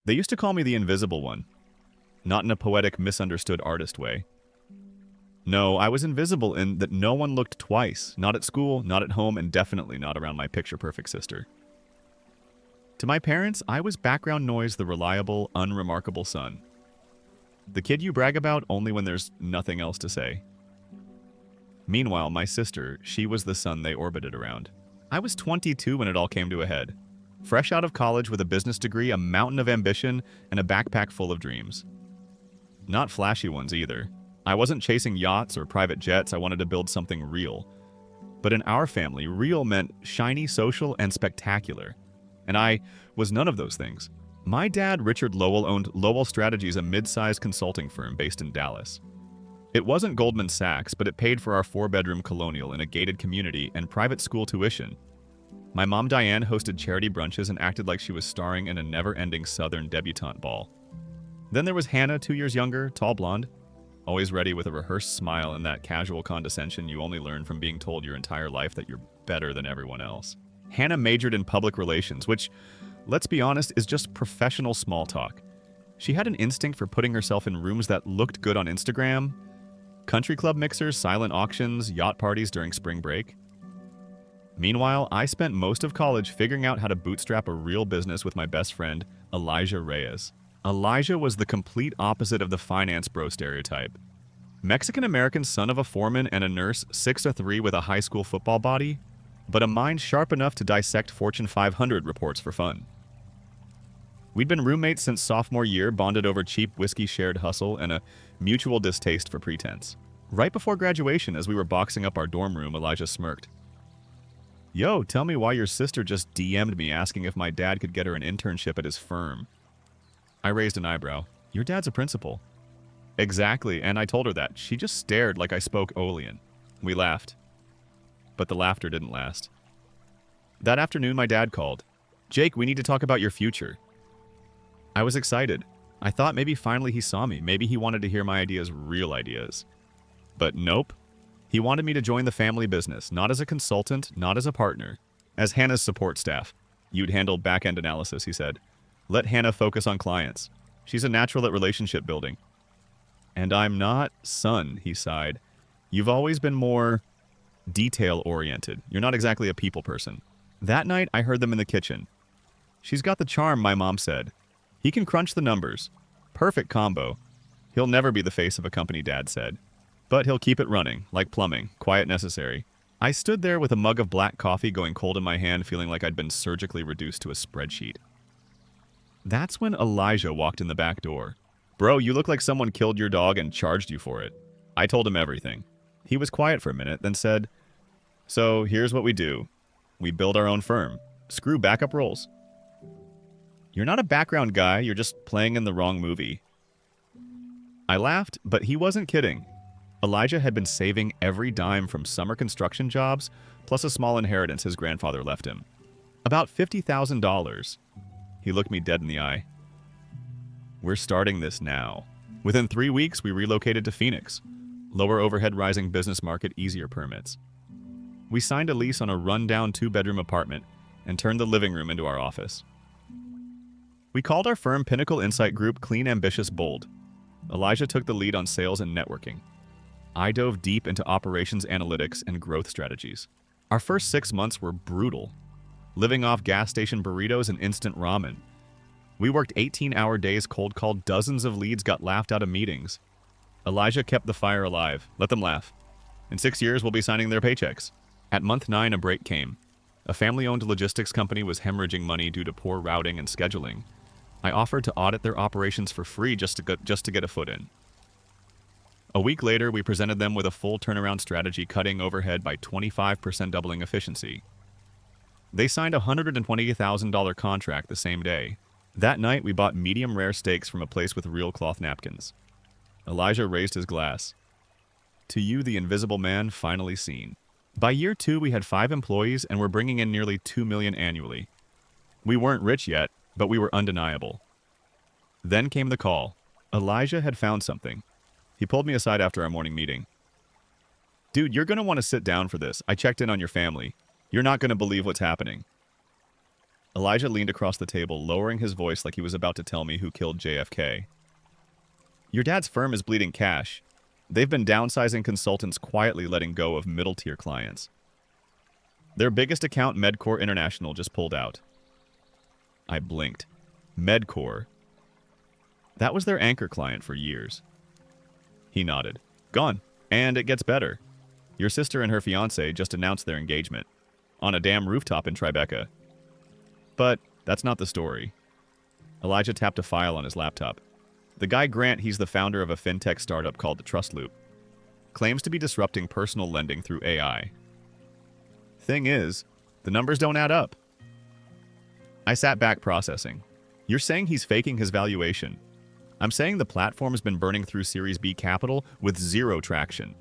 They used to call me the invisible one, not in a poetic, misunderstood artist way. No, I was invisible in that no one looked twice, not at school, not at home, and definitely not around my picture-perfect sister. To my parents, I was background noise, the reliable, unremarkable son. The kid you brag about only when there's nothing else to say. Meanwhile, my sister, she was the sun they orbited around. I was 22 when it all came to a head. Fresh out of college with a business degree, a mountain of ambition, and a backpack full of dreams. Not flashy ones either. I wasn't chasing yachts or private jets, I wanted to build something real. But in our family, real meant shiny, social, and spectacular. And I was none of those things. My dad, Richard Lowell, owned Lowell Strategies, a mid-sized consulting firm based in Dallas. It wasn't Goldman Sachs, but it paid for our 4-bedroom colonial in a gated community and private school tuition. My mom, Diane, hosted charity brunches and acted like she was starring in a never-ending Southern debutante ball. Then there was Hannah, 2 years younger, tall blonde, always ready with a rehearsed smile and that casual condescension you only learn from being told your entire life that you're better than everyone else. Hannah majored in public relations, which, let's be honest, is just professional small talk. She had an instinct for putting herself in rooms that looked good on Instagram, country club mixers, silent auctions, yacht parties during spring break. Meanwhile, I spent most of college figuring out how to bootstrap a real business with my best friend, Elijah Reyes. Elijah was the complete opposite of the finance bro stereotype. Mexican-American son of a foreman and a nurse, 6'3" with a high school football body, but a mind sharp enough to dissect Fortune 500 reports for fun. We'd been roommates since sophomore year, bonded over cheap whiskey shared hustle and a mutual distaste for pretense. Right before graduation, as we were boxing up our dorm room, Elijah smirked. "Yo, tell me why your sister just DM'd me asking if my dad could get her an internship at his firm." I raised an eyebrow. "Your dad's a principal." "Exactly, and I told her that. She just stared like I spoke Olean." We laughed. But the laughter didn't last. That afternoon, my dad called. "Jake, we need to talk about your future." I was excited. I thought maybe finally he saw me. Maybe he wanted to hear my ideas, real ideas. But nope. He wanted me to join the family business, not as a consultant, not as a partner. As Hannah's support staff. "You'd handle back-end analysis," he said. "Let Hannah focus on clients. She's a natural at relationship building." "And I'm not, son," he sighed. "You've always been more detail-oriented. You're not exactly a people person." That night, I heard them in the kitchen. "She's got the charm," my mom said. "He can crunch the numbers. Perfect combo. He'll never be the face of a company," Dad said. "But he'll keep it running, like plumbing, quiet necessary." I stood there with a mug of black coffee going cold in my hand, feeling like I'd been surgically reduced to a spreadsheet. That's when Elijah walked in the back door. "Bro, you look like someone killed your dog and charged you for it." I told him everything. He was quiet for a minute, then said, "So here's what we do. We build our own firm. Screw backup roles." "You're not a background guy, you're just playing in the wrong movie." I laughed, but he wasn't kidding. Elijah had been saving every dime from summer construction jobs, plus a small inheritance his grandfather left him. About $50,000. He looked me dead in the eye. "We're starting this now." Within 3 weeks, we relocated to Phoenix. Lower overhead, rising business market, easier permits. We signed a lease on a rundown 2-bedroom apartment and turned the living room into our office. We called our firm Pinnacle Insight Group, clean, ambitious, bold. Elijah took the lead on sales and networking. I dove deep into operations analytics and growth strategies. Our first 6 months were brutal, living off gas station burritos and instant ramen. We worked 18-hour days, cold called dozens of leads, got laughed out of meetings. Elijah kept the fire alive. Let them laugh. In 6 years, we'll be signing their paychecks. At month 9, a break came. A family-owned logistics company was hemorrhaging money due to poor routing and scheduling. I offered to audit their operations for free just to get a foot in. A week later, we presented them with a full turnaround strategy, cutting overhead by 25%, doubling efficiency. They signed a $120,000 contract the same day. That night, we bought medium rare steaks from a place with real cloth napkins. Elijah raised his glass. "To you, the invisible man, finally seen." By year 2, we had 5 employees and were bringing in nearly $2 million annually. We weren't rich yet, but we were undeniable. Then came the call. Elijah had found something. He pulled me aside after our morning meeting. "Dude, you're going to want to sit down for this. I checked in on your family. You're not going to believe what's happening." Elijah leaned across the table, lowering his voice like he was about to tell me who killed JFK. Your dad's firm is bleeding cash. They've been downsizing consultants, quietly letting go of middle-tier clients. Their biggest account, Medcore International, just pulled out. I blinked. Medcore. That was their anchor client for years. He nodded. Gone. And it gets better. Your sister and her fiancé just announced their engagement. On a damn rooftop in Tribeca. But that's not the story. Elijah tapped a file on his laptop. The guy Grant, he's the founder of a fintech startup called the Trust Loop. Claims to be disrupting personal lending through AI. Thing is, the numbers don't add up. I sat back processing. You're saying he's faking his valuation. I'm saying the platform's been burning through Series B capital with zero traction.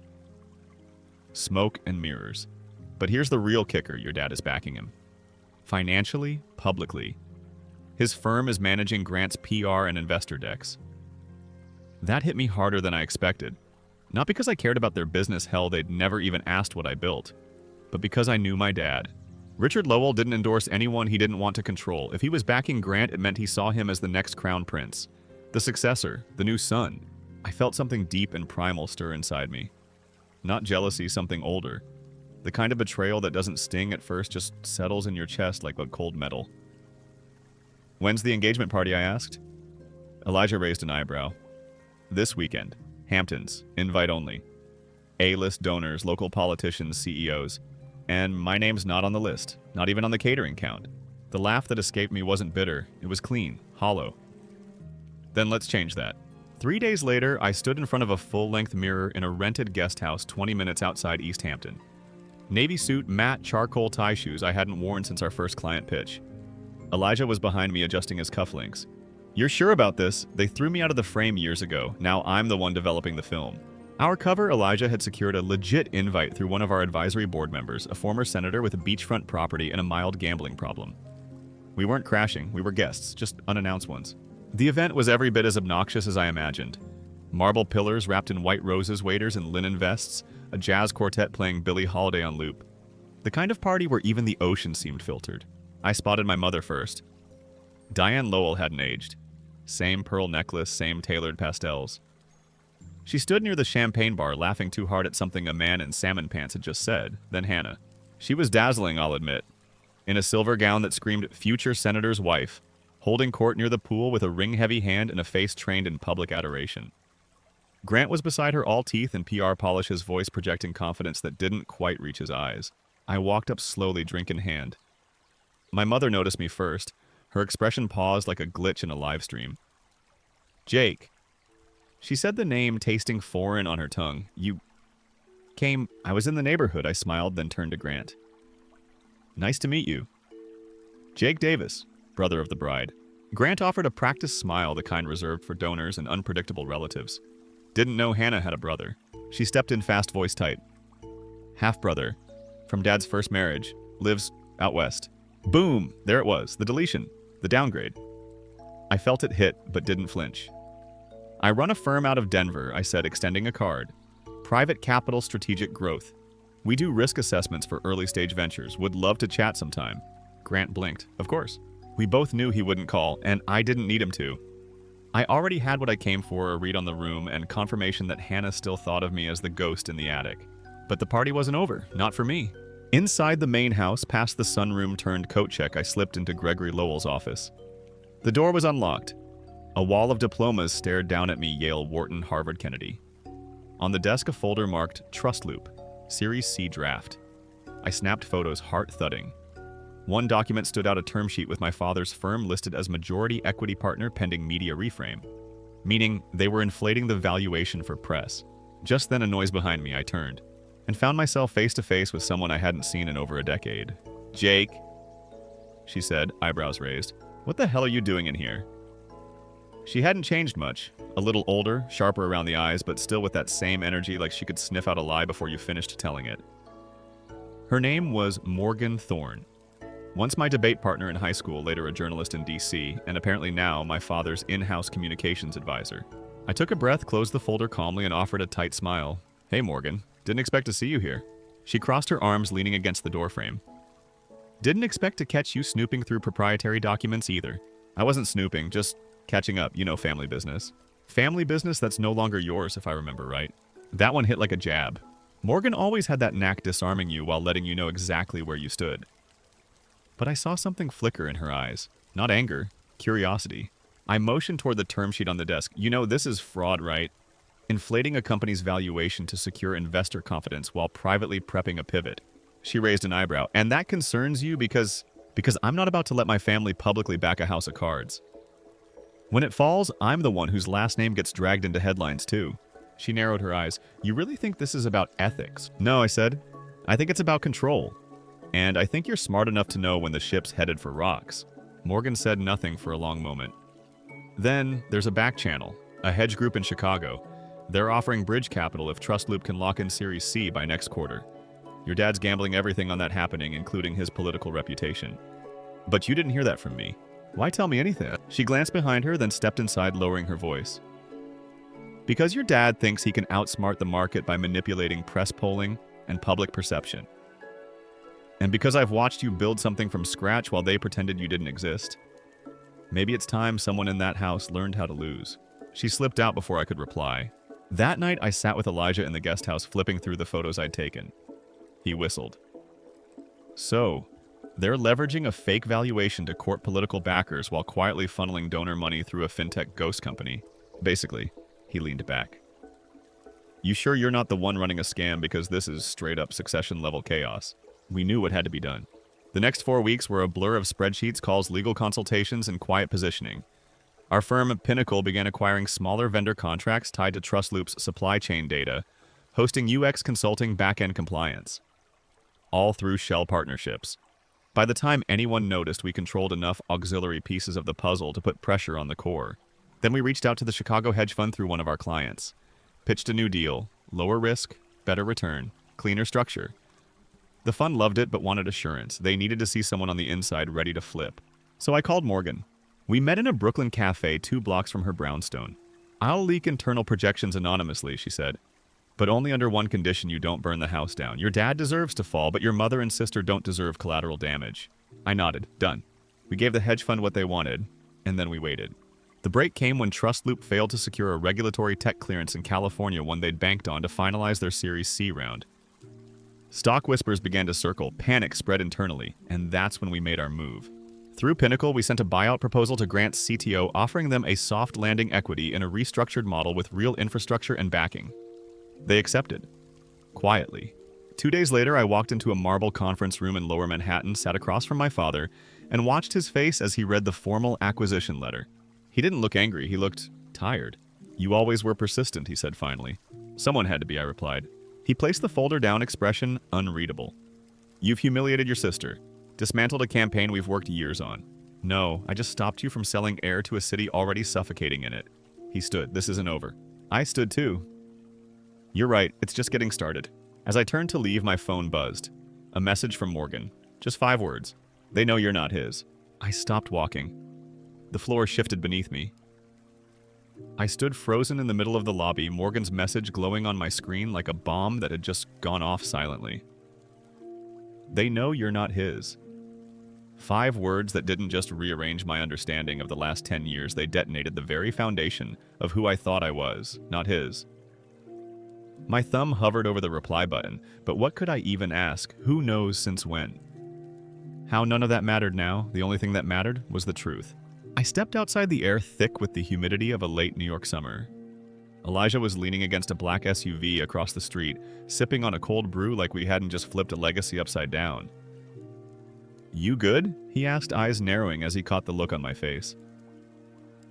Smoke and mirrors. But here's the real kicker: your dad is backing him. Financially, publicly. His firm is managing Grant's PR and investor decks. That hit me harder than I expected. Not because I cared about their business, hell, they'd never even asked what I built. But because I knew my dad. Richard Lowell didn't endorse anyone he didn't want to control. If he was backing Grant, it meant he saw him as the next crown prince. The successor, the new son. I felt something deep and primal stir inside me. Not jealousy, something older. The kind of betrayal that doesn't sting at first, just settles in your chest like a cold metal. When's the engagement party, I asked. Elijah raised an eyebrow. This weekend. Hamptons. Invite only. A-list donors, local politicians, CEOs. And my name's not on the list. Not even on the catering count. The laugh that escaped me wasn't bitter. It was clean. Hollow. Then let's change that. 3 days later, I stood in front of a full-length mirror in a rented guest house 20 minutes outside East Hampton. Navy suit, matte charcoal tie shoes I hadn't worn since our first client pitch. Elijah was behind me adjusting his cufflinks. You're sure about this? They threw me out of the frame years ago. Now I'm the one developing the film. Our cover, Elijah had secured a legit invite through one of our advisory board members, a former senator with a beachfront property and a mild gambling problem. We weren't crashing, we were guests, just unannounced ones. The event was every bit as obnoxious as I imagined. Marble pillars wrapped in white roses, waiters in linen vests, a jazz quartet playing Billie Holiday on loop. The kind of party where even the ocean seemed filtered. I spotted my mother first. Diane Lowell hadn't aged. Same pearl necklace, same tailored pastels. She stood near the champagne bar, laughing too hard at something a man in salmon pants had just said. Then Hannah. She was dazzling, I'll admit. In a silver gown that screamed future senator's wife, holding court near the pool with a ring-heavy hand and a face trained in public adoration. Grant was beside her, all teeth and PR polish, his voice projecting confidence that didn't quite reach his eyes. I walked up slowly, drink in hand. My mother noticed me first. Her expression paused like a glitch in a live stream. Jake. She said the name, tasting foreign on her tongue. You came... I was in the neighborhood, I smiled, then turned to Grant. Nice to meet you. Jake Davis, brother of the bride. Grant offered a practiced smile, the kind reserved for donors and unpredictable relatives. Didn't know Hannah had a brother. She stepped in fast, voice tight. Half-brother. From Dad's first marriage. Lives out west. Boom! There it was. The deletion. The downgrade. I felt it hit, but didn't flinch. I run a firm out of Denver, I said, extending a card. Private capital strategic growth. We do risk assessments for early-stage ventures. Would love to chat sometime. Grant blinked. Of course. We both knew he wouldn't call, and I didn't need him to. I already had what I came for, a read on the room, and confirmation that Hannah still thought of me as the ghost in the attic. But the party wasn't over. Not for me. Inside the main house, past the sunroom turned coat check, I slipped into Gregory Lowell's office. The door was unlocked. A wall of diplomas stared down at me, Yale, Wharton, Harvard, Kennedy. On the desk, a folder marked Trust Loop, Series C Draft. I snapped photos, heart thudding. One document stood out, a term sheet with my father's firm listed as majority equity partner pending media reframe, meaning they were inflating the valuation for press. Just then, a noise behind me. I turned and found myself face to face with someone I hadn't seen in over a decade. Jake, she said, eyebrows raised. What the hell are you doing in here? She hadn't changed much. A little older, sharper around the eyes, but still with that same energy, like she could sniff out a lie before you finished telling it. Her name was Morgan Thorne. Once my debate partner in high school, later a journalist in DC, and apparently now my father's in-house communications advisor. I took a breath, closed the folder calmly, and offered a tight smile. Hey, Morgan. Didn't expect to see you here. She crossed her arms, leaning against the doorframe. Didn't expect to catch you snooping through proprietary documents either. I wasn't snooping, just catching up, family business. Family business that's no longer yours, if I remember right. That one hit like a jab. Morgan always had that knack disarming you while letting you know exactly where you stood. But I saw something flicker in her eyes. Not anger, curiosity. I motioned toward the term sheet on the desk. This is fraud, right? Inflating a company's valuation to secure investor confidence while privately prepping a pivot. She raised an eyebrow. And that concerns you because I'm not about to let my family publicly back a house of cards. When it falls, I'm the one whose last name gets dragged into headlines too. She narrowed her eyes. You really think this is about ethics? No, I said. I think it's about control. And I think you're smart enough to know when the ship's headed for rocks. Morgan said nothing for a long moment. Then, there's a back channel, a hedge group in Chicago. They're offering bridge capital if Trust Loop can lock in Series C by next quarter. Your dad's gambling everything on that happening, including his political reputation. But you didn't hear that from me. Why tell me anything? She glanced behind her, then stepped inside, lowering her voice. Because your dad thinks he can outsmart the market by manipulating press polling and public perception. And because I've watched you build something from scratch while they pretended you didn't exist. Maybe it's time someone in that house learned how to lose. She slipped out before I could reply. That night, I sat with Elijah in the guest house flipping through the photos I'd taken. He whistled. So, they're leveraging a fake valuation to court political backers while quietly funneling donor money through a fintech ghost company. Basically, he leaned back. You sure you're not the one running a scam because this is straight-up succession-level chaos? We knew what had to be done. The next 4 weeks were a blur of spreadsheets, calls, legal consultations, and quiet positioning. Our firm, Pinnacle, began acquiring smaller vendor contracts tied to Trust Loop's supply chain data, hosting UX consulting back-end compliance. All through shell partnerships. By the time anyone noticed, we controlled enough auxiliary pieces of the puzzle to put pressure on the core. Then we reached out to the Chicago hedge fund through one of our clients. Pitched a new deal. Lower risk, better return, cleaner structure. The fund loved it but wanted assurance. They needed to see someone on the inside ready to flip. So I called Morgan. We met in a Brooklyn cafe 2 blocks from her brownstone. I'll leak internal projections anonymously, she said. But only under one condition: you don't burn the house down. Your dad deserves to fall, but your mother and sister don't deserve collateral damage. I nodded. Done. We gave the hedge fund what they wanted, and then we waited. The break came when Trust Loop failed to secure a regulatory tech clearance in California, one they'd banked on to finalize their Series C round. Stock whispers began to circle, panic spread internally, and that's when we made our move. Through Pinnacle, we sent a buyout proposal to Grant's CTO, offering them a soft landing equity in a restructured model with real infrastructure and backing. They accepted. Quietly. 2 days later, I walked into a marble conference room in Lower Manhattan, sat across from my father, and watched his face as he read the formal acquisition letter. He didn't look angry, he looked tired. You always were persistent, he said finally. Someone had to be, I replied. He placed the folder down, expression unreadable. You've humiliated your sister. Dismantled a campaign we've worked years on. No, I just stopped you from selling air to a city already suffocating in it. He stood. This isn't over. I stood too. You're right, it's just getting started. As I turned to leave, my phone buzzed. A message from Morgan. Just 5 words. They know you're not his. I stopped walking. The floor shifted beneath me. I stood frozen in the middle of the lobby, Morgan's message glowing on my screen like a bomb that had just gone off silently. They know you're not his. 5 words that didn't just rearrange my understanding of the last 10 years, they detonated the very foundation of who I thought I was, not his. My thumb hovered over the reply button, but what could I even ask? Who knows since when? How none of that mattered now, the only thing that mattered was the truth. I stepped outside, the air thick with the humidity of a late New York summer. Elijah was leaning against a black SUV across the street, sipping on a cold brew like we hadn't just flipped a legacy upside down. You good? He asked, eyes narrowing as he caught the look on my face.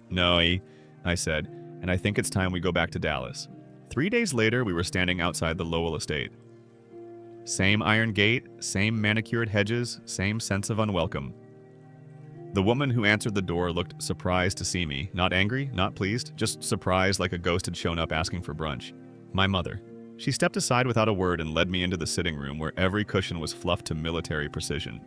No, I said, and I think it's time we go back to Dallas. 3 days later, we were standing outside the Lowell estate. Same iron gate, same manicured hedges, same sense of unwelcome. The woman who answered the door looked surprised to see me. Not angry, not pleased, just surprised like a ghost had shown up asking for brunch. My mother. She stepped aside without a word and led me into the sitting room where every cushion was fluffed to military precision.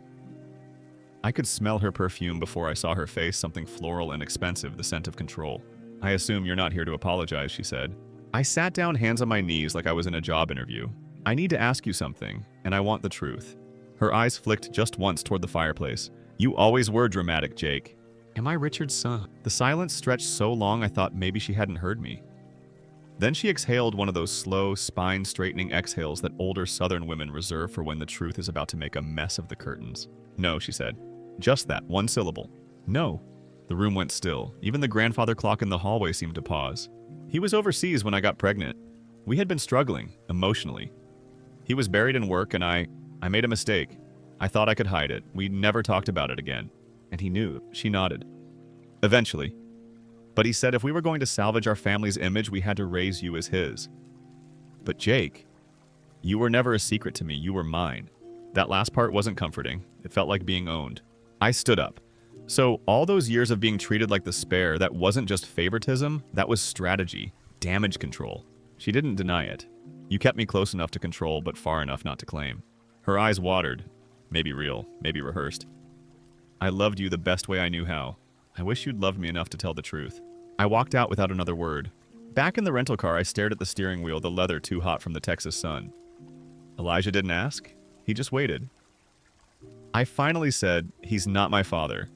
I could smell her perfume before I saw her face, something floral and expensive, the scent of control. I assume you're not here to apologize, she said. I sat down, hands on my knees like I was in a job interview. I need to ask you something, and I want the truth. Her eyes flicked just once toward the fireplace. You always were dramatic, Jake. Am I Richard's son? The silence stretched so long I thought maybe she hadn't heard me. Then she exhaled one of those slow, spine-straightening exhales that older Southern women reserve for when the truth is about to make a mess of the curtains. No, she said. Just that, one syllable. No. The room went still. Even the grandfather clock in the hallway seemed to pause. He was overseas when I got pregnant. We had been struggling, emotionally. He was buried in work and I made a mistake. I thought I could hide it. We never talked about it again. And he knew. She nodded. Eventually. But he said if we were going to salvage our family's image, we had to raise you as his. But Jake, you were never a secret to me. You were mine. That last part wasn't comforting. It felt like being owned. I stood up. So all those years of being treated like the spare, that wasn't just favoritism, that was strategy, damage control. She didn't deny it. You kept me close enough to control, but far enough not to claim. Her eyes watered. Maybe real, maybe rehearsed. I loved you the best way I knew how. I wish you'd loved me enough to tell the truth. I walked out without another word. Back in the rental car, I stared at the steering wheel, the leather too hot from the Texas sun. Elijah didn't ask. He just waited. I finally said, he's not my father.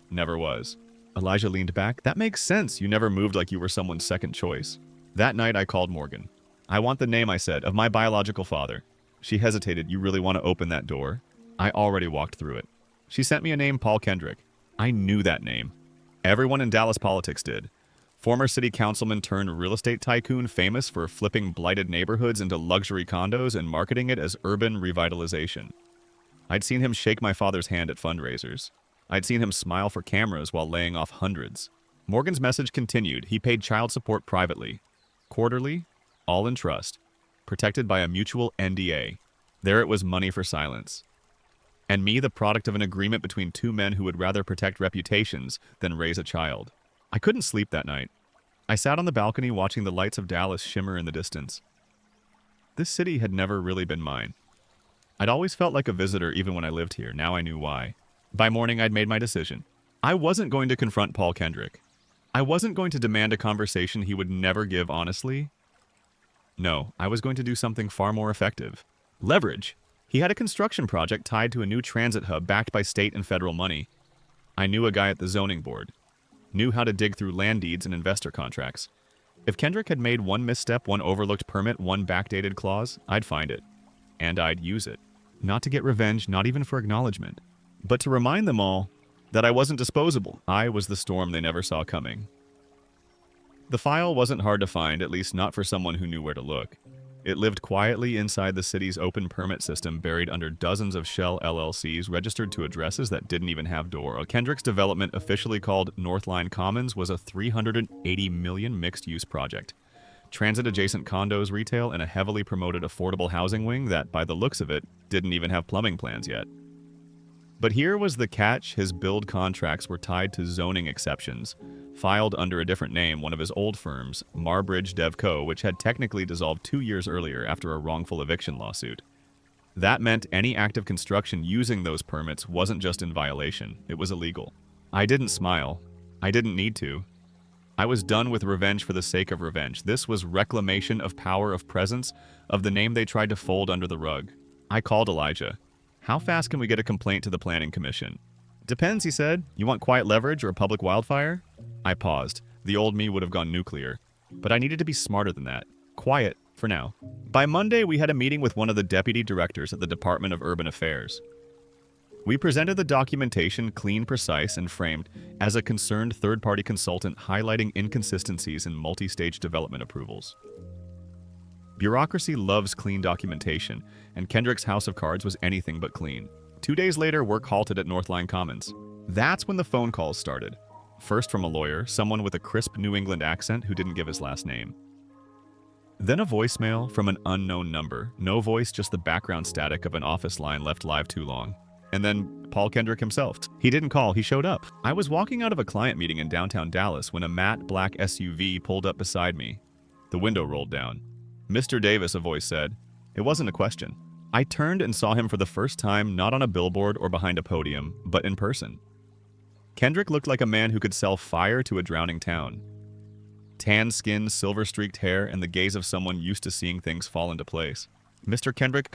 Never was. Elijah leaned back. That makes sense. You never moved like you were someone's second choice. That night, I called Morgan. I want the name, I said, of my biological father. She hesitated. You really want to open that door? I already walked through it. She sent me a name, Paul Kendrick. I knew that name. Everyone in Dallas politics did. Former city councilman turned real estate tycoon famous for flipping blighted neighborhoods into luxury condos and marketing it as urban revitalization. I'd seen him shake my father's hand at fundraisers. I'd seen him smile for cameras while laying off hundreds. Morgan's message continued. He paid child support privately. Quarterly, all in trust. Protected by a mutual NDA. There it was, money for silence. And me, the product of an agreement between two men who would rather protect reputations than raise a child. I couldn't sleep that night. I sat on the balcony watching the lights of Dallas shimmer in the distance. This city had never really been mine. I'd always felt like a visitor even when I lived here. Now I knew why. By morning, I'd made my decision. I wasn't going to confront Paul Kendrick. I wasn't going to demand a conversation he would never give honestly. No, I was going to do something far more effective. Leverage. He had a construction project tied to a new transit hub backed by state and federal money. I knew a guy at the zoning board. Knew how to dig through land deeds and investor contracts. If Kendrick had made one misstep, one overlooked permit, one backdated clause, I'd find it. And I'd use it. Not to get revenge, not even for acknowledgement. But to remind them all that I wasn't disposable. I was the storm they never saw coming. The file wasn't hard to find, at least not for someone who knew where to look. It lived quietly inside the city's open permit system, buried under dozens of shell LLCs registered to addresses that didn't even have door. Kendrick's development, officially called Northline Commons, was a $380 million mixed-use project. Transit-adjacent condos, retail, and a heavily promoted affordable housing wing that, by the looks of it, didn't even have plumbing plans yet. But here was the catch. His build contracts were tied to zoning exceptions, filed under a different name, one of his old firms, Marbridge Dev Co., which had technically dissolved 2 years earlier after a wrongful eviction lawsuit. That meant any active construction using those permits wasn't just in violation, it was illegal. I didn't smile. I didn't need to. I was done with revenge for the sake of revenge. This was reclamation of power, of presence, of the name they tried to fold under the rug. I called Elijah. How fast can we get a complaint to the Planning Commission? Depends, he said. You want quiet leverage or a public wildfire? I paused. The old me would have gone nuclear. But I needed to be smarter than that. Quiet, for now. By Monday, we had a meeting with one of the deputy directors at the Department of Urban Affairs. We presented the documentation clean, precise, and framed as a concerned third-party consultant highlighting inconsistencies in multi-stage development approvals. Bureaucracy loves clean documentation, and Kendrick's house of cards was anything but clean. 2 days later, work halted at Northline Commons. That's when the phone calls started. First from a lawyer, someone with a crisp New England accent who didn't give his last name. Then a voicemail from an unknown number. No voice, just the background static of an office line left live too long. And then Paul Kendrick himself. He didn't call, he showed up. I was walking out of a client meeting in downtown Dallas when a matte black SUV pulled up beside me. The window rolled down. Mr. Davis, a voice said. It wasn't a question. I turned and saw him for the first time, not on a billboard or behind a podium, but in person. Kendrick looked like a man who could sell fire to a drowning town. Tan skin, silver-streaked hair, and the gaze of someone used to seeing things fall into place. Mr. Kendrick,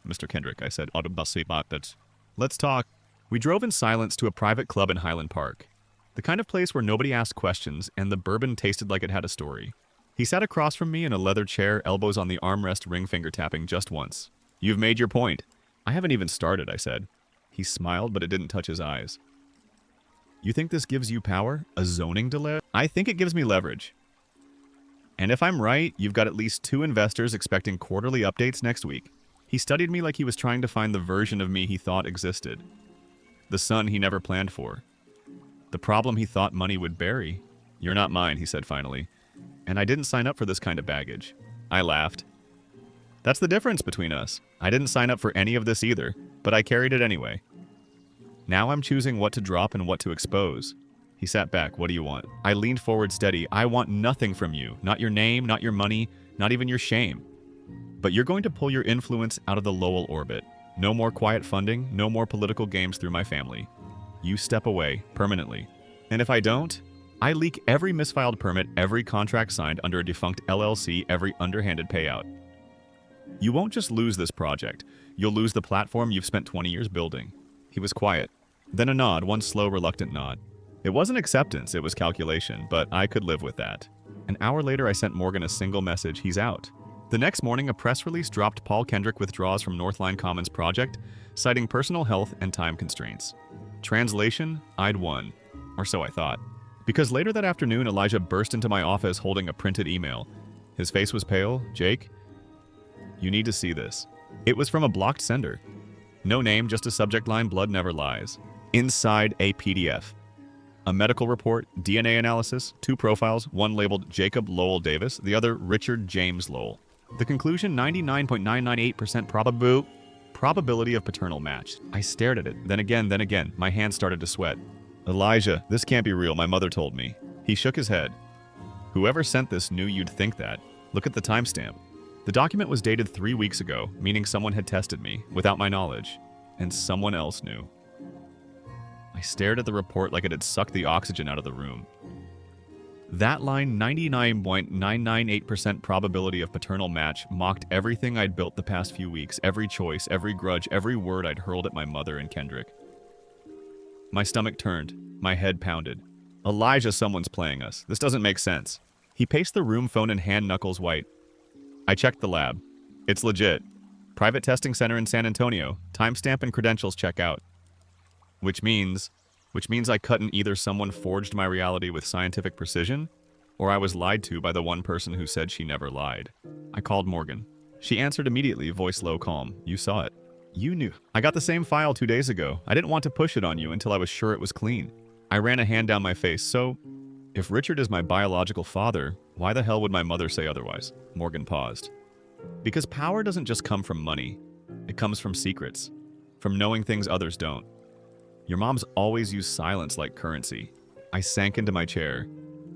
Mr. Kendrick, I said. Let's talk. We drove in silence to a private club in Highland Park. The kind of place where nobody asked questions and the bourbon tasted like it had a story. He sat across from me in a leather chair, elbows on the armrest, ring finger tapping just once. You've made your point. I haven't even started, I said. He smiled, but it didn't touch his eyes. You think this gives you power? A zoning delay? I think it gives me leverage. And if I'm right, you've got at least 2 investors expecting quarterly updates next week. He studied me like he was trying to find the version of me he thought existed. The son he never planned for. The problem he thought money would bury. You're not mine, he said finally. And I didn't sign up for this kind of baggage. I laughed. That's the difference between us. I didn't sign up for any of this either, but I carried it anyway. Now I'm choosing what to drop and what to expose. He sat back. What do you want? I leaned forward steady. I want nothing from you. Not your name, not your money, not even your shame. But you're going to pull your influence out of the Lowell orbit. No more quiet funding, no more political games through my family. You step away, permanently. And if I don't, I leak every misfiled permit, every contract signed under a defunct LLC, every underhanded payout. You won't just lose this project. You'll lose the platform you've spent 20 years building. He was quiet. Then a nod, one slow, reluctant nod. It wasn't acceptance, it was calculation, but I could live with that. An hour later, I sent Morgan a single message, he's out. The next morning, a press release dropped Paul Kendrick withdraws from Northline Commons project, citing personal health and time constraints. Translation, I'd won. Or so I thought. Because later that afternoon, Elijah burst into my office holding a printed email. His face was pale. Jake, you need to see this. It was from a blocked sender. No name, just a subject line, blood never lies. Inside a PDF. A medical report, DNA analysis, 2 profiles, one labeled Jacob Lowell Davis, the other Richard James Lowell. The conclusion, 99.998% probability of paternal match. I stared at it, then again. My hands started to sweat. Elijah, this can't be real, my mother told me. He shook his head. Whoever sent this knew you'd think that. Look at the timestamp. The document was dated 3 weeks ago, meaning someone had tested me, without my knowledge. And someone else knew. I stared at the report like it had sucked the oxygen out of the room. That line, 99.998% probability of paternal match, mocked everything I'd built the past few weeks, every choice, every grudge, every word I'd hurled at my mother and Kendrick. My stomach turned. My head pounded. Elijah, someone's playing us. This doesn't make sense. He paced the room, phone in hand, knuckles white. I checked the lab. It's legit. Private testing center in San Antonio. Timestamp and credentials check out. Which means I cut in either someone forged my reality with scientific precision, or I was lied to by the one person who said she never lied. I called Morgan. She answered immediately, voice low, calm. You saw it. You knew. I got the same file 2 days ago. I didn't want to push it on you until I was sure it was clean. I ran a hand down my face. So, if Richard is my biological father, why the hell would my mother say otherwise? Morgan paused. Because power doesn't just come from money. It comes from secrets. From knowing things others don't. Your mom's always used silence like currency. I sank into my chair.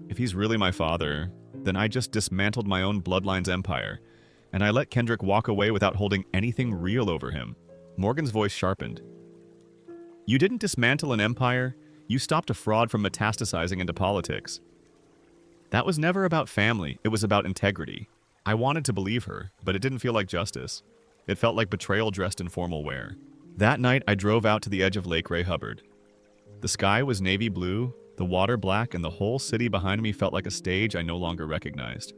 If he's really my father, then I just dismantled my own bloodline's empire, and I let Kendrick walk away without holding anything real over him. Morgan's voice sharpened. You didn't dismantle an empire, you stopped a fraud from metastasizing into politics. That was never about family, it was about integrity. I wanted to believe her, but it didn't feel like justice. It felt like betrayal dressed in formal wear. That night, I drove out to the edge of Lake Ray Hubbard. The sky was navy blue, the water black, and the whole city behind me felt like a stage I no longer recognized.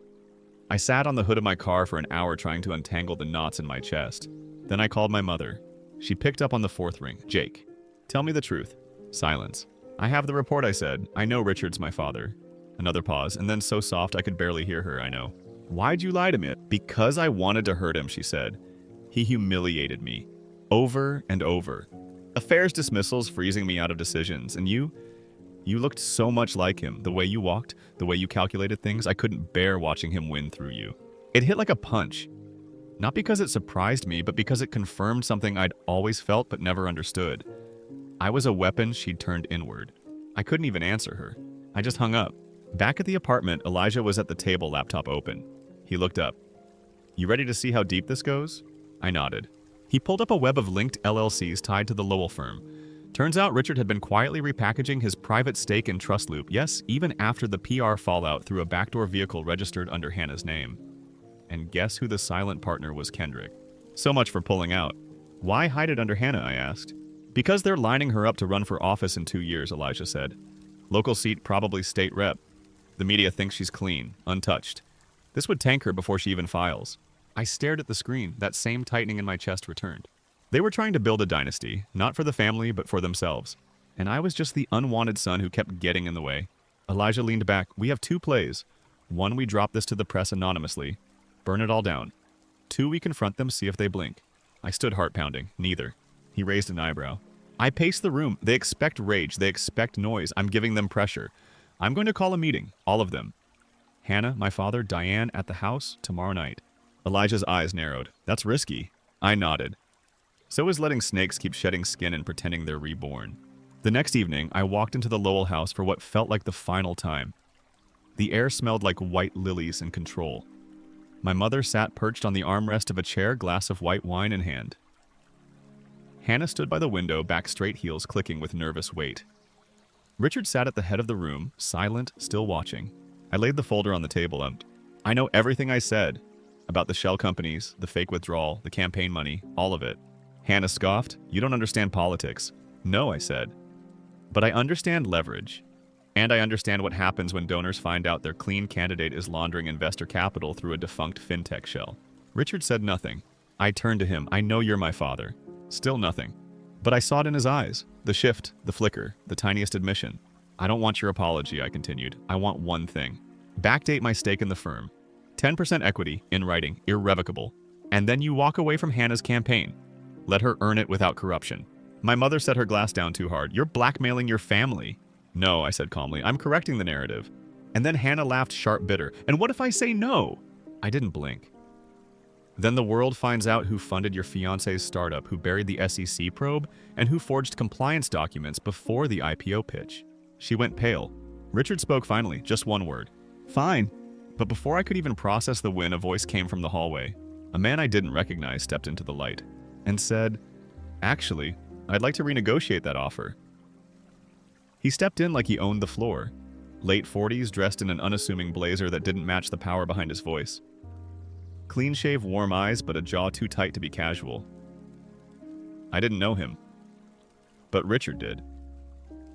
I sat on the hood of my car for an hour trying to untangle the knots in my chest. Then I called my mother. She picked up on the 4th ring. Jake, tell me the truth. Silence. I have the report, I said. I know Richard's my father. Another pause, and then so soft I could barely hear her, I know. Why'd you lie to me? Because I wanted to hurt him, she said. He humiliated me. Over and over. Affairs dismissals freezing me out of decisions, and you looked so much like him. The way you walked, the way you calculated things, I couldn't bear watching him win through you. It hit like a punch. Not because it surprised me, but because it confirmed something I'd always felt but never understood. I was a weapon she'd turned inward. I couldn't even answer her. I just hung up. Back at the apartment, Elijah was at the table, laptop open. He looked up. You ready to see how deep this goes? I nodded. He pulled up a web of linked LLCs tied to the Lowell firm. Turns out Richard had been quietly repackaging his private stake in Trust Loop, yes, even after the PR fallout through a backdoor vehicle registered under Hannah's name. And guess who the silent partner was? Kendrick. So much for pulling out. Why hide it under Hannah, I asked. Because they're lining her up to run for office in 2 years, Elijah said. Local seat, probably state rep. The media thinks she's clean, untouched. This would tank her before she even files. I stared at the screen, that same tightening in my chest returned. They were trying to build a dynasty, not for the family, but for themselves. And I was just the unwanted son who kept getting in the way. Elijah leaned back. We have 2 plays. 1, we drop this to the press anonymously. Burn it all down. 2, we confront them, see if they blink. I stood heart-pounding. Neither. He raised an eyebrow. I paced the room. They expect rage. They expect noise. I'm giving them pressure. I'm going to call a meeting. All of them. Hannah, my father, Diane, at the house, tomorrow night. Elijah's eyes narrowed. That's risky. I nodded. So is letting snakes keep shedding skin and pretending they're reborn. The next evening, I walked into the Lowell house for what felt like the final time. The air smelled like white lilies in control. My mother sat perched on the armrest of a chair, glass of white wine in hand. Hannah stood by the window, back straight, heels clicking with nervous weight. Richard sat at the head of the room, silent, still watching. I laid the folder on the table. I know everything I said about the shell companies, the fake withdrawal, the campaign money, all of it. Hannah scoffed. You don't understand politics. No, I said. But I understand leverage. And I understand what happens when donors find out their clean candidate is laundering investor capital through a defunct fintech shell. Richard said nothing. I turned to him. I know you're my father. Still nothing. But I saw it in his eyes. The shift, the flicker, the tiniest admission. I don't want your apology, I continued. I want one thing. Backdate my stake in the firm. 10% equity, in writing, irrevocable. And then you walk away from Hannah's campaign. Let her earn it without corruption. My mother set her glass down too hard. You're blackmailing your family. No, I said calmly. I'm correcting the narrative. And then Hannah laughed sharp bitter. And what if I say no? I didn't blink. Then the world finds out who funded your fiancé's startup, who buried the SEC probe, and who forged compliance documents before the IPO pitch. She went pale. Richard spoke finally, just one word. Fine. But before I could even process the win, a voice came from the hallway. A man I didn't recognize stepped into the light and said, Actually, I'd like to renegotiate that offer. He stepped in like he owned the floor. Late 40s, dressed in an unassuming blazer that didn't match the power behind his voice. Clean-shaved, warm eyes, but a jaw too tight to be casual. I didn't know him. But Richard did.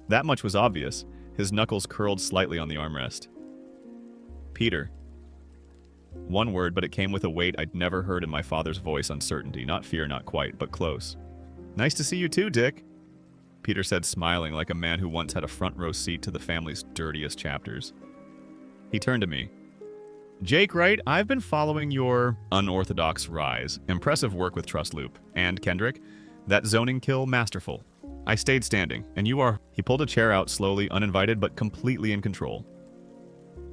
That much was obvious. His knuckles curled slightly on the armrest. Peter. One word, but it came with a weight I'd never heard in my father's voice. Uncertainty, not fear, not quite, but close. Nice to see you too, Dick. Peter said, smiling like a man who once had a front row seat to the family's dirtiest chapters. He turned to me. Jake, right? I've been following your unorthodox rise. Impressive work with Trust Loop. And Kendrick, that zoning kill, masterful. I stayed standing, and you are... He pulled a chair out slowly, uninvited, but completely in control.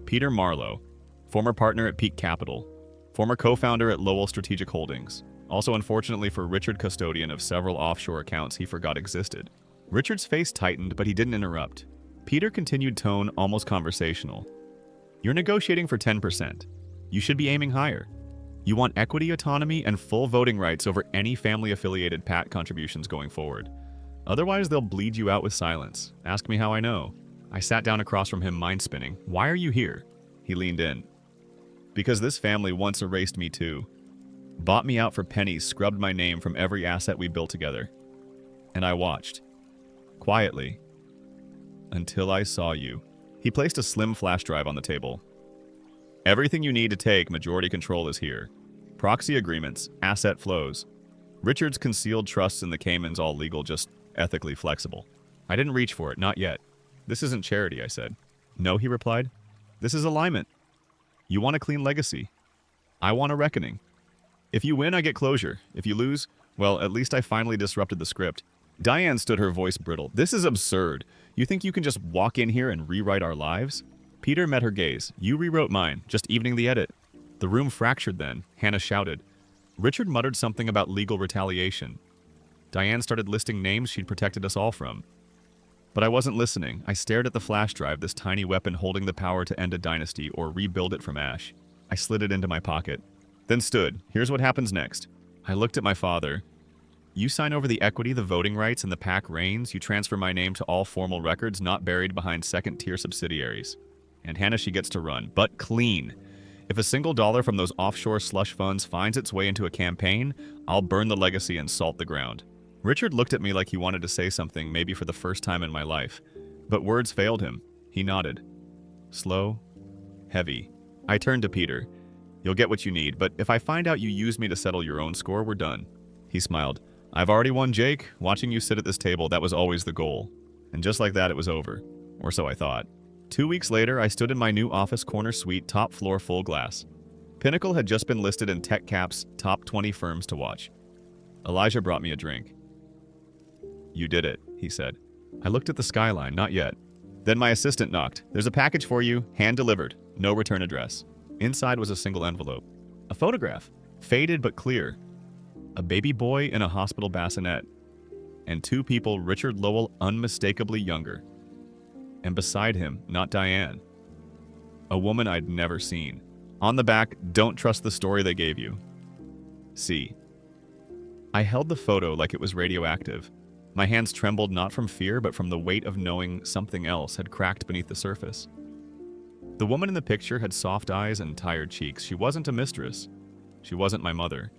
Peter Marlowe, former partner at Peak Capital, former co-founder at Lowell Strategic Holdings, also unfortunately for Richard, custodian of several offshore accounts he forgot existed. Richard's face tightened, but he didn't interrupt. Peter continued, tone almost conversational. You're negotiating for 10%. You should be aiming higher. You want equity, autonomy, and full voting rights over any family-affiliated PAC contributions going forward. Otherwise, they'll bleed you out with silence. Ask me how I know. I sat down across from him, mind-spinning. Why are you here? He leaned in. Because this family once erased me too. Bought me out for pennies, scrubbed my name from every asset we built together. And I watched. Quietly. Until I saw you. He placed a slim flash drive on the table. Everything you need to take majority control is here. Proxy agreements, asset flows. Richard's concealed trusts in the Caymans, all legal, just ethically flexible. I didn't reach for it, not yet. This isn't charity, I said. No, he replied. This is alignment. You want a clean legacy. I want a reckoning. If you win, I get closure. If you lose, well, at least I finally disrupted the script. Diane stood, her voice brittle. This is absurd. You think you can just walk in here and rewrite our lives? Peter met her gaze. You rewrote mine, just evening the edit. The room fractured then. Hannah shouted. Richard muttered something about legal retaliation. Diane started listing names she'd protected us all from. But I wasn't listening. I stared at the flash drive, this tiny weapon holding the power to end a dynasty or rebuild it from ash. I slid it into my pocket. Then stood. Here's what happens next. I looked at my father. You sign over the equity, the voting rights, and the PAC reigns. You transfer my name to all formal records, not buried behind second-tier subsidiaries. And Hannah, she gets to run, but clean. If a single dollar from those offshore slush funds finds its way into a campaign, I'll burn the legacy and salt the ground. Richard looked at me like he wanted to say something, maybe for the first time in my life. But words failed him. He nodded. Slow, heavy. I turned to Peter. You'll get what you need, but if I find out you used me to settle your own score, we're done. He smiled. I've already won, Jake. Watching you sit at this table, that was always the goal. And just like that, it was over. Or so I thought. 2 weeks later, I stood in my new office corner suite, top floor, full glass. Pinnacle had just been listed in TechCap's top 20 firms to watch. Elijah brought me a drink. You did it, he said. I looked at the skyline, not yet. Then my assistant knocked. There's a package for you, hand-delivered, no return address. Inside was a single envelope. A photograph, faded but clear. A baby boy in a hospital bassinet. And 2 people, Richard Lowell unmistakably younger. And beside him, not Diane. A woman I'd never seen. On the back, don't trust the story they gave you. See. I held the photo like it was radioactive. My hands trembled not from fear, but from the weight of knowing something else had cracked beneath the surface. The woman in the picture had soft eyes and tired cheeks. She wasn't a mistress. She wasn't my mother.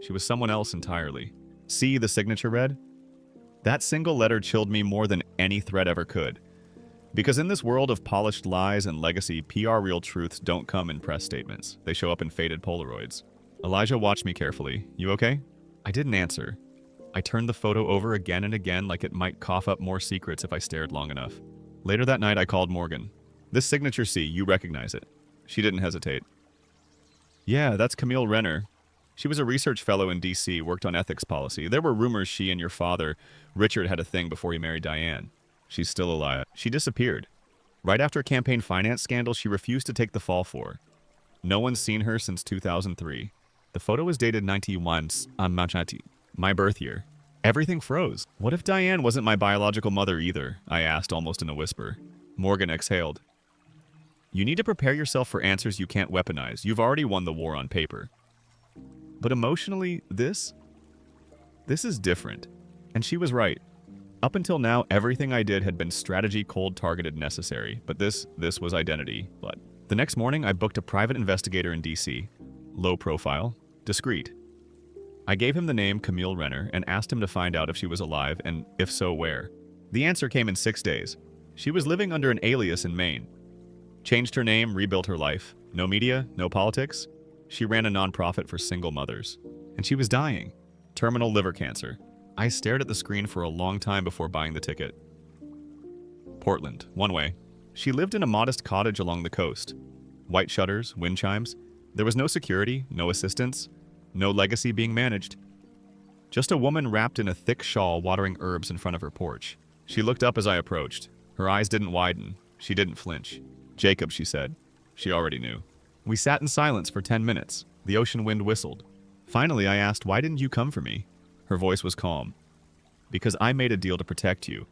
She was someone else entirely. See, the signature read? That single letter chilled me more than any threat ever could. Because in this world of polished lies and legacy, PR real truths don't come in press statements. They show up in faded Polaroids. Elijah watched me carefully. You okay? I didn't answer. I turned the photo over again and again like it might cough up more secrets if I stared long enough. Later that night, I called Morgan. This signature, see, you recognize it. She didn't hesitate. Yeah, that's Camille Renner. She was a research fellow in D.C., worked on ethics policy. There were rumors she and your father, Richard, had a thing before he married Diane. She's still alive. She disappeared. Right after a campaign finance scandal she refused to take the fall for. No one's seen her since 2003. The photo was dated 91, my birth year. Everything froze. What if Diane wasn't my biological mother either? I asked, almost in a whisper. Morgan exhaled. You need to prepare yourself for answers you can't weaponize. You've already won the war on paper. But emotionally, this is different. And she was right. Up until now, everything I did had been strategy, cold, targeted, necessary. But this was identity. But the next morning, I booked a private investigator in D.C. Low profile, discreet. I gave him the name Camille Renner and asked him to find out if she was alive and, if so, where. The answer came in 6 days. She was living under an alias in Maine. Changed her name, rebuilt her life. No media, no politics. She ran a nonprofit for single mothers. And she was dying. Terminal liver cancer. I stared at the screen for a long time before buying the ticket. Portland, one way. She lived in a modest cottage along the coast. White shutters, wind chimes. There was no security, no assistance, no legacy being managed. Just a woman wrapped in a thick shawl watering herbs in front of her porch. She looked up as I approached. Her eyes didn't widen. She didn't flinch. Jacob, she said. She already knew. We sat in silence for 10 minutes. The ocean wind whistled. Finally, I asked, why didn't you come for me? Her voice was calm. Because I made a deal to protect you.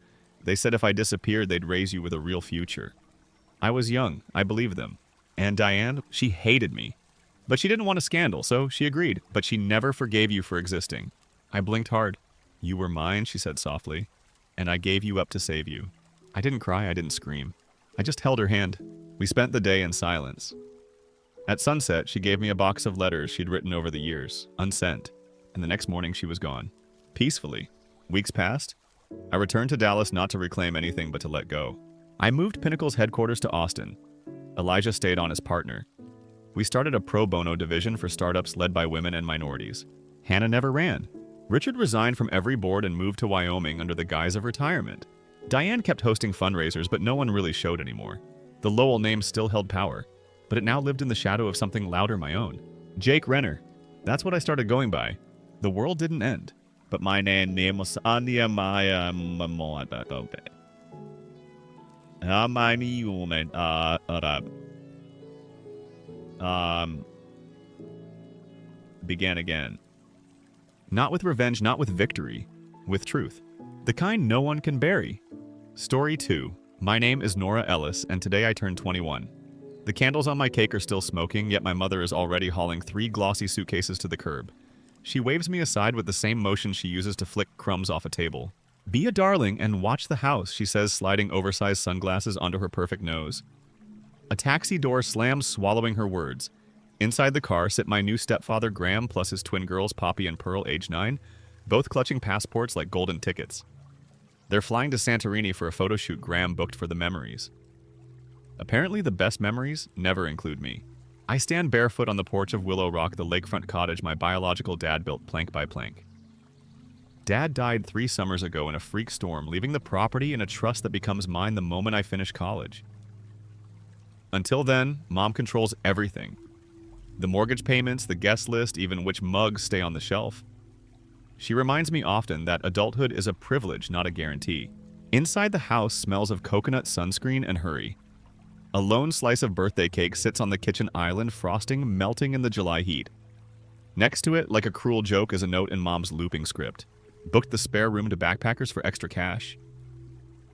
They said if I disappeared, they'd raise you with a real future. I was young. I believed them. And Diane, she hated me. But she didn't want a scandal, so she agreed. But she never forgave you for existing. I blinked hard. You were mine, she said softly. And I gave you up to save you. I didn't cry, I didn't scream. I just held her hand. We spent the day in silence. At sunset, she gave me a box of letters she'd written over the years, unsent. And the next morning she was gone. Peacefully. Weeks passed. I returned to Dallas not to reclaim anything but to let go. I moved Pinnacle's headquarters to Austin. Elijah stayed on as partner. We started a pro bono division for startups led by women and minorities. Hannah never ran. Richard resigned from every board and moved to Wyoming under the guise of retirement. Diane kept hosting fundraisers, but no one really showed anymore. The Lowell name still held power, but it now lived in the shadow of something louder, my own. Jake Renner. That's what I started going by. The world didn't end, but my name was Anya Maya began again. Not with revenge, not with victory, with truth. The kind no one can bury. Story 2. My name is Nora Ellis, and today I turned 21. The candles on my cake are still smoking, yet my mother is already hauling 3 glossy suitcases to the curb. She waves me aside with the same motion she uses to flick crumbs off a table. Be a darling and watch the house, she says, sliding oversized sunglasses onto her perfect nose. A taxi door slams, swallowing her words. Inside the car sit my new stepfather Graham plus his twin girls Poppy and Pearl, age 9, both clutching passports like golden tickets. They're flying to Santorini for a photo shoot Graham booked for the memories. Apparently the best memories never include me. I stand barefoot on the porch of Willow Rock, the lakefront cottage my biological dad built plank by plank. Dad died 3 summers ago in a freak storm, leaving the property in a trust that becomes mine the moment I finish college. Until then, Mom controls everything. The mortgage payments, the guest list, even which mugs stay on the shelf. She reminds me often that adulthood is a privilege, not a guarantee. Inside the house smells of coconut sunscreen and hurry. A lone slice of birthday cake sits on the kitchen island, frosting melting in the July heat. Next to it, like a cruel joke, is a note in Mom's looping script. Booked the spare room to backpackers for extra cash.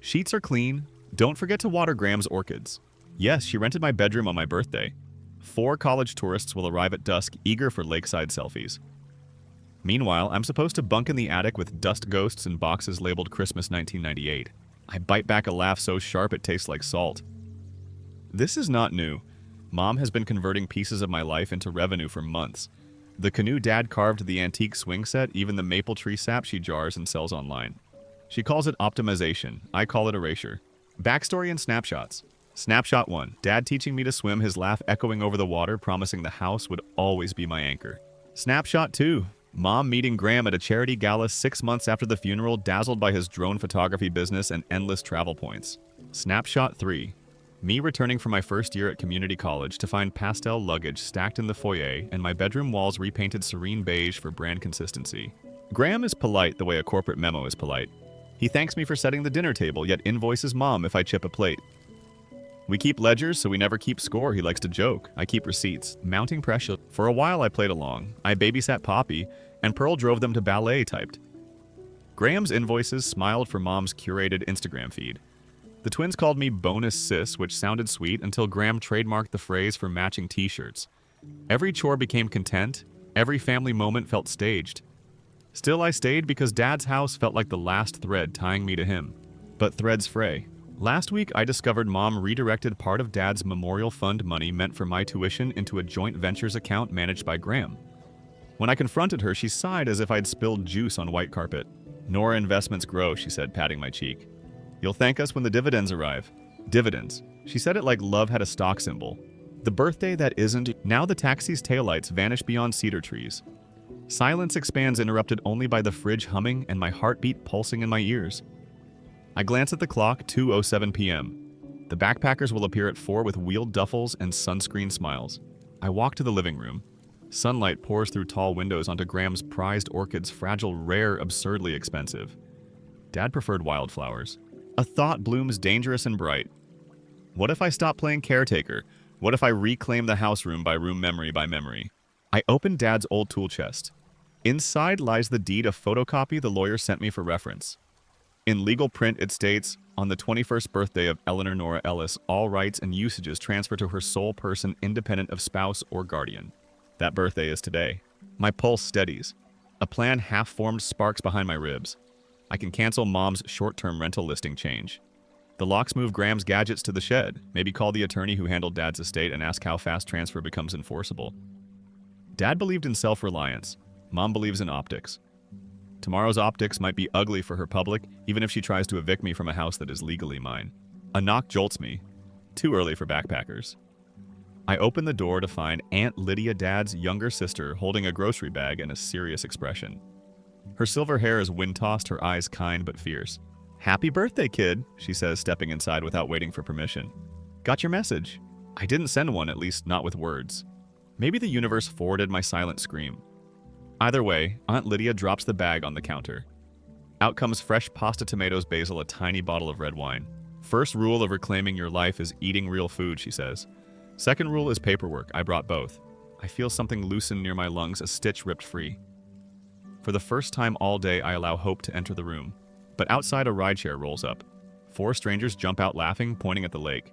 Sheets are clean. Don't forget to water Graham's orchids. Yes, she rented my bedroom on my birthday. 4 college tourists will arrive at dusk, eager for lakeside selfies. Meanwhile, I'm supposed to bunk in the attic with dust ghosts and boxes labeled Christmas 1998. I bite back a laugh so sharp it tastes like salt. This is not new. Mom has been converting pieces of my life into revenue for months. The canoe Dad carved, the antique swing set, even the maple tree sap she jars and sells online. She calls it optimization. I call it erasure. Backstory and snapshots. Snapshot 1. Dad teaching me to swim, his laugh echoing over the water, promising the house would always be my anchor. Snapshot 2. Mom meeting Graham at a charity gala 6 months after the funeral, dazzled by his drone photography business and endless travel points. Snapshot 3. Me returning from my first year at community college to find pastel luggage stacked in the foyer and my bedroom walls repainted serene beige for brand consistency. Graham is polite the way a corporate memo is polite. He thanks me for setting the dinner table, yet invoices Mom if I chip a plate. We keep ledgers, so we never keep score, he likes to joke. I keep receipts. Mounting pressure. For a while I played along. I babysat Poppy, and Pearl drove them to ballet typed. Graham's invoices smiled for Mom's curated Instagram feed. The twins called me Bonus Sis, which sounded sweet until Graham trademarked the phrase for matching t-shirts. Every chore became content. Every family moment felt staged. Still I stayed because Dad's house felt like the last thread tying me to him. But threads fray. Last week, I discovered Mom redirected part of Dad's memorial fund money meant for my tuition into a joint ventures account managed by Graham. When I confronted her, she sighed as if I'd spilled juice on white carpet. Nora investments grow, she said, patting my cheek. You'll thank us when the dividends arrive. Dividends. She said it like love had a stock symbol. The birthday that isn't. Now the taxi's taillights vanish beyond cedar trees. Silence expands, interrupted only by the fridge humming and my heartbeat pulsing in my ears. I glance at the clock, 2:07 p.m. The backpackers will appear at 4 with wheeled duffels and sunscreen smiles. I walk to the living room. Sunlight pours through tall windows onto Graham's prized orchids, fragile, rare, absurdly expensive. Dad preferred wildflowers. A thought blooms dangerous and bright. What if I stop playing caretaker? What if I reclaim the house room by room, memory by memory? I open Dad's old tool chest. Inside lies the deed of photocopy the lawyer sent me for reference. In legal print, it states, on the 21st birthday of Eleanor Nora Ellis, all rights and usages transfer to her sole person independent of spouse or guardian. That birthday is today. My pulse steadies. A plan half-formed sparks behind my ribs. I can cancel Mom's short-term rental listing change. The locks move Graham's gadgets to the shed. Maybe call the attorney who handled Dad's estate and ask how fast transfer becomes enforceable. Dad believed in self-reliance. Mom believes in optics. Tomorrow's optics might be ugly for her public, even if she tries to evict me from a house that is legally mine. A knock jolts me. Too early for backpackers. I open the door to find Aunt Lydia, Dad's younger sister, holding a grocery bag and a serious expression. Her silver hair is wind-tossed, her eyes kind but fierce. "Happy birthday, kid," she says, stepping inside without waiting for permission. "Got your message." I didn't send one, at least not with words. Maybe the universe forwarded my silent scream. Either way, Aunt Lydia drops the bag on the counter. Out comes fresh pasta, tomatoes, basil, a tiny bottle of red wine. First rule of reclaiming your life is eating real food, she says. Second rule is paperwork. I brought both. I feel something loosen near my lungs, a stitch ripped free. For the first time all day, I allow hope to enter the room. But outside, a rideshare rolls up. 4 strangers jump out laughing, pointing at the lake.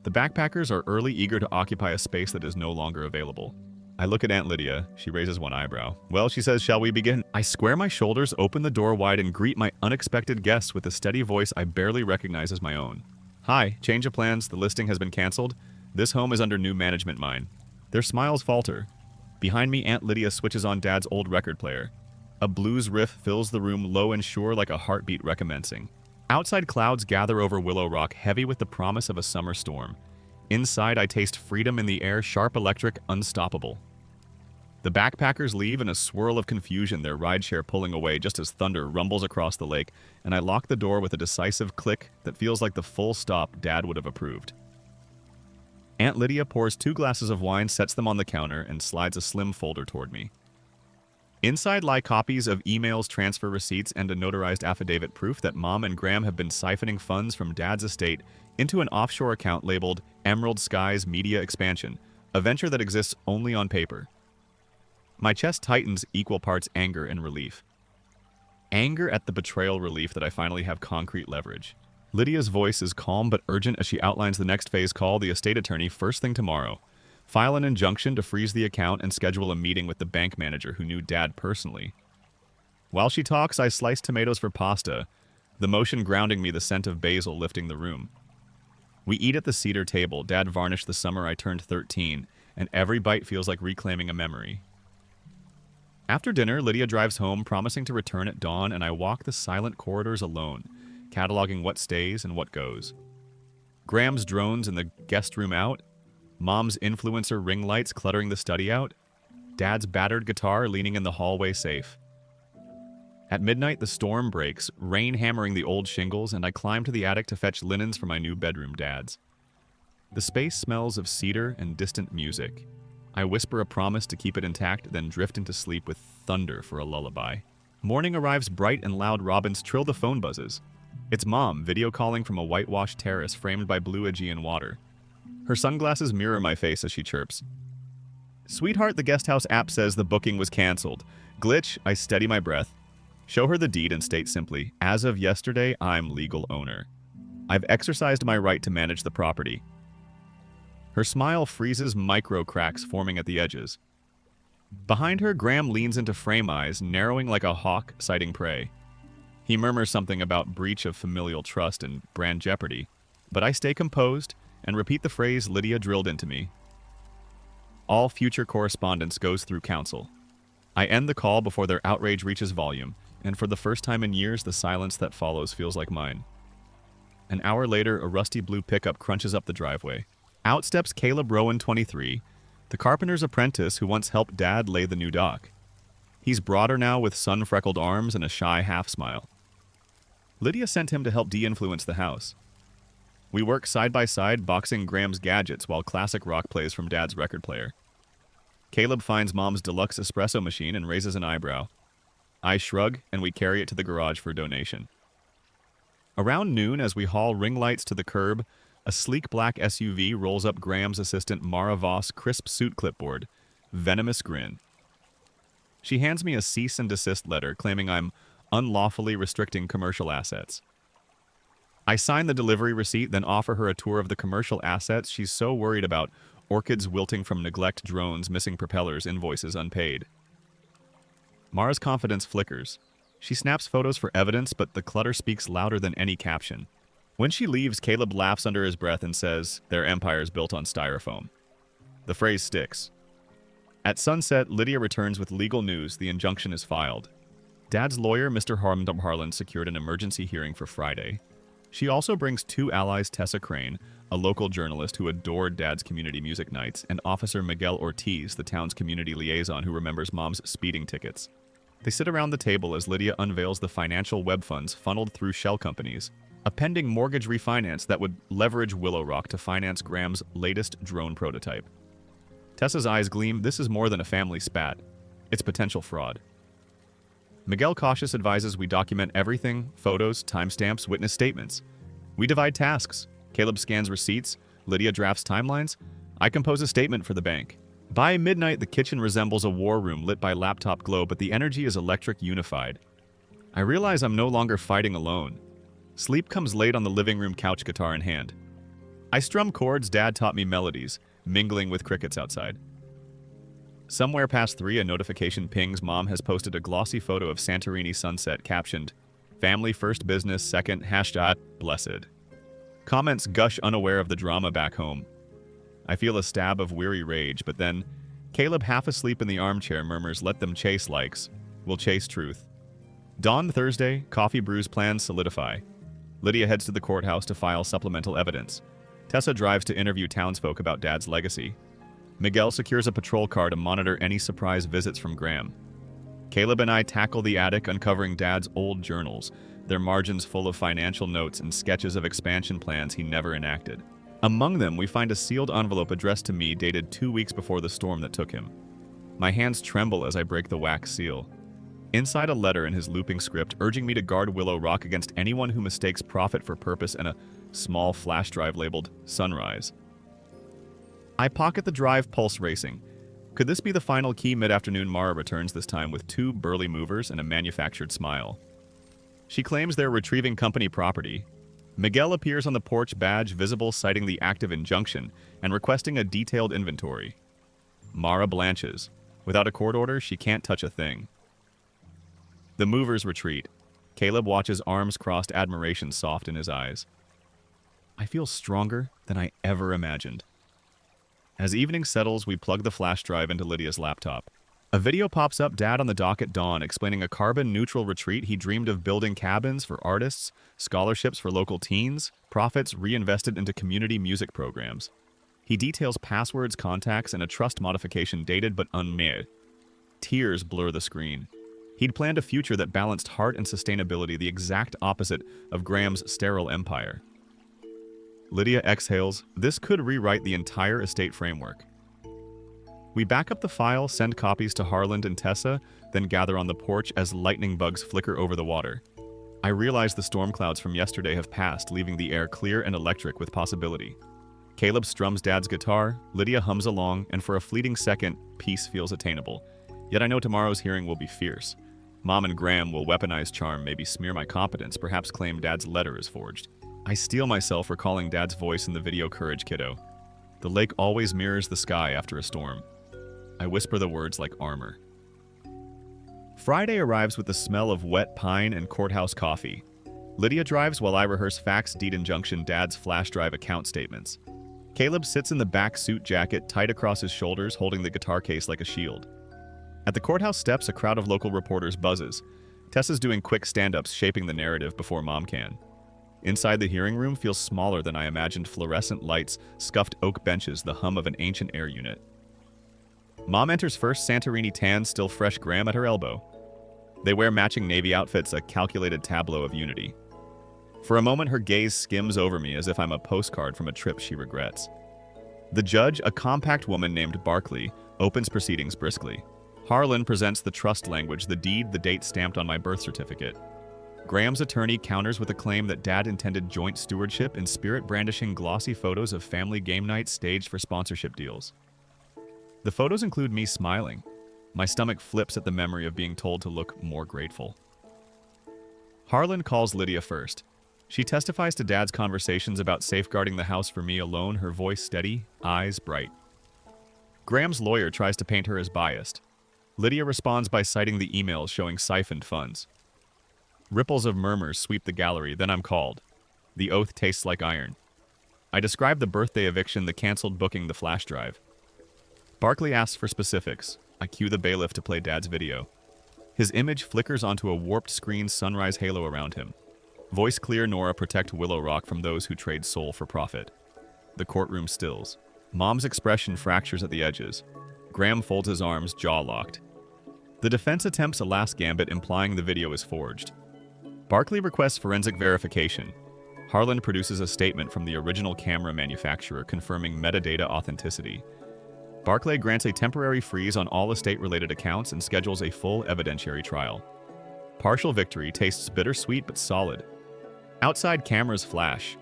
The backpackers are early, eager to occupy a space that is no longer available. I look at Aunt Lydia. She raises one eyebrow. "Well," she says, "shall we begin?" I square my shoulders, open the door wide, and greet my unexpected guests with a steady voice I barely recognize as my own. Hi, change of plans, the listing has been cancelled. This home is under new management mine. Their smiles falter. Behind me, Aunt Lydia switches on Dad's old record player. A blues riff fills the room low and sure like a heartbeat recommencing. Outside clouds gather over Willow Rock, heavy with the promise of a summer storm. Inside, I taste freedom in the air, sharp electric, unstoppable. The backpackers leave in a swirl of confusion, their rideshare pulling away just as thunder rumbles across the lake, and I lock the door with a decisive click that feels like the full stop Dad would have approved. Aunt Lydia pours 2 glasses of wine, sets them on the counter, and slides a slim folder toward me. Inside lie copies of emails, transfer receipts, and a notarized affidavit proof that Mom and Graham have been siphoning funds from Dad's estate into an offshore account labeled Emerald Skies Media Expansion, a venture that exists only on paper. My chest tightens, equal parts anger and relief. Anger at the betrayal, relief that I finally have concrete leverage. Lydia's voice is calm but urgent as she outlines the next phase. Call the estate attorney first thing tomorrow. File an injunction to freeze the account and schedule a meeting with the bank manager who knew Dad personally. While she talks, I slice tomatoes for pasta, the motion grounding me, the scent of basil lifting the room. We eat at the cedar table. Dad varnished the summer I turned 13, and every bite feels like reclaiming a memory. After dinner, Lydia drives home, promising to return at dawn, and I walk the silent corridors alone, cataloging what stays and what goes. Graham's drones in the guest room out, Mom's influencer ring lights cluttering the study out, Dad's battered guitar leaning in the hallway safe. At midnight, the storm breaks, rain hammering the old shingles, and I climb to the attic to fetch linens for my new bedroom, Dad's. The space smells of cedar and distant music. I whisper a promise to keep it intact, then drift into sleep with thunder for a lullaby. Morning arrives bright and loud. Robins trill, the phone buzzes. It's Mom, video calling from a whitewashed terrace framed by blue Aegean water. Her sunglasses mirror my face as she chirps. Sweetheart, the guesthouse app says the booking was canceled. Glitch, I steady my breath. Show her the deed and state simply, as of yesterday, I'm legal owner. I've exercised my right to manage the property. Her smile freezes, micro cracks forming at the edges. Behind her, Graham leans into frame, eyes narrowing like a hawk sighting prey. He murmurs something about breach of familial trust and brand jeopardy, but I stay composed and repeat the phrase Lydia drilled into me. All future correspondence goes through counsel. I end the call before their outrage reaches volume, and for the first time in years, the silence that follows feels like mine. An hour later, a rusty blue pickup crunches up the driveway. Out steps Caleb Rowan, 23, the carpenter's apprentice who once helped Dad lay the new dock. He's broader now with sun-freckled arms and a shy half-smile. Lydia sent him to help de-influence the house. We work side by side, boxing Graham's gadgets while classic rock plays from Dad's record player. Caleb finds Mom's deluxe espresso machine and raises an eyebrow. I shrug, and we carry it to the garage for donation. Around noon, as we haul ring lights to the curb, a sleek black SUV rolls up Graham's assistant Mara Voss' crisp suit clipboard. Venomous grin. She hands me a cease and desist letter claiming I'm unlawfully restricting commercial assets. I sign the delivery receipt, then offer her a tour of the commercial assets she's so worried about: orchids wilting from neglect, drones, missing propellers, invoices unpaid. Mara's confidence flickers. She snaps photos for evidence, but the clutter speaks louder than any caption. When she leaves, Caleb laughs under his breath and says, "Their empire's built on styrofoam." The phrase sticks. At sunset, Lydia returns with legal news. The injunction is filed. Dad's lawyer, Mr. Harlan, secured an emergency hearing for Friday. She also brings 2 allies, Tessa Crane, a local journalist who adored Dad's community music nights, and Officer Miguel Ortiz, the town's community liaison who remembers Mom's speeding tickets. They sit around the table as Lydia unveils the financial web funds funneled through shell companies, a pending mortgage refinance that would leverage Willow Rock to finance Graham's latest drone prototype. Tessa's eyes gleam. This is more than a family spat. It's potential fraud. Miguel cautious advises we document everything: photos, timestamps, witness statements. We divide tasks. Caleb scans receipts. Lydia drafts timelines. I compose a statement for the bank. By midnight, the kitchen resembles a war room lit by laptop glow, but the energy is electric, unified. I realize I'm no longer fighting alone. Sleep comes late on the living room couch, guitar in hand. I strum chords Dad taught me melodies, mingling with crickets outside. Somewhere past 3, a notification pings. Mom has posted a glossy photo of Santorini sunset captioned, "Family first, business second, #blessed." Comments gush unaware of the drama back home. I feel a stab of weary rage, but then Caleb, half asleep in the armchair, murmurs, "Let them chase likes. We'll chase truth." Dawn Thursday, coffee brews plans solidify. Lydia heads to the courthouse to file supplemental evidence. Tessa drives to interview townsfolk about Dad's legacy. Miguel secures a patrol car to monitor any surprise visits from Graham. Caleb and I tackle the attic, uncovering Dad's old journals, their margins full of financial notes and sketches of expansion plans he never enacted. Among them, we find a sealed envelope addressed to me dated 2 weeks before the storm that took him. My hands tremble as I break the wax seal. Inside a letter in his looping script urging me to guard Willow Rock against anyone who mistakes profit for purpose and a small flash drive labeled Sunrise. I pocket the drive, pulse racing. Could this be the final key? Mid-afternoon, Mara returns, this time with 2 burly movers and a manufactured smile. She claims they're retrieving company property. Miguel appears on the porch, badge visible, citing the active injunction and requesting a detailed inventory. Mara blanches. Without a court order, she can't touch a thing. The movers retreat. Caleb watches, arms crossed, admiration soft in his eyes. I feel stronger than I ever imagined. As evening settles, we plug the flash drive into Lydia's laptop. A video pops up, Dad on the dock at dawn, explaining a carbon-neutral retreat he dreamed of, building cabins for artists, scholarships for local teens, profits reinvested into community music programs. He details passwords, contacts, and a trust modification dated but unmade. Tears blur the screen. He'd planned a future that balanced heart and sustainability, the exact opposite of Graham's sterile empire. Lydia exhales. This could rewrite the entire estate framework. We back up the file, send copies to Harland and Tessa, then gather on the porch as lightning bugs flicker over the water. I realize the storm clouds from yesterday have passed, leaving the air clear and electric with possibility. Caleb strums Dad's guitar, Lydia hums along, and for a fleeting second, peace feels attainable. Yet I know tomorrow's hearing will be fierce. Mom and Graham will weaponize charm, maybe smear my competence, perhaps claim Dad's letter is forged. I steel myself recalling Dad's voice in the video, "Courage, kiddo. The lake always mirrors the sky after a storm." I whisper the words like armor. Friday arrives with the smell of wet pine and courthouse coffee. Lydia drives while I rehearse fax, deed injunction, Dad's flash drive account statements. Caleb sits in the back suit jacket, tight across his shoulders, holding the guitar case like a shield. At the courthouse steps, a crowd of local reporters buzzes. Tessa's doing quick stand-ups, shaping the narrative before Mom can. Inside, the hearing room feels smaller than I imagined, fluorescent lights, scuffed oak benches, the hum of an ancient air unit. Mom enters first, Santorini tan, still fresh, Graham at her elbow. They wear matching navy outfits, a calculated tableau of unity. For a moment, her gaze skims over me as if I'm a postcard from a trip she regrets. The judge, a compact woman named Barkley, opens proceedings briskly. Harlan presents the trust language, the deed, the date stamped on my birth certificate. Graham's attorney counters with a claim that Dad intended joint stewardship, in spirit brandishing glossy photos of family game nights staged for sponsorship deals. The photos include me smiling. My stomach flips at the memory of being told to look more grateful. Harlan calls Lydia first. She testifies to Dad's conversations about safeguarding the house for me alone, her voice steady, eyes bright. Graham's lawyer tries to paint her as biased. Lydia responds by citing the emails showing siphoned funds. Ripples of murmurs sweep the gallery, then I'm called. The oath tastes like iron. I describe the birthday eviction, the canceled booking, the flash drive. Barkley asks for specifics. I cue the bailiff to play Dad's video. His image flickers onto a warped screen, sunrise halo around him. Voice clear, Nora, protect Willow Rock from those who trade soul for profit. The courtroom stills. Mom's expression fractures at the edges. Graham folds his arms, jaw locked. The defense attempts a last gambit, implying the video is forged. Barkley requests forensic verification. Harlan produces a statement from the original camera manufacturer confirming metadata authenticity. Barclay grants a temporary freeze on all estate-related accounts and schedules a full evidentiary trial. Partial victory tastes bittersweet but solid. Outside, cameras flash.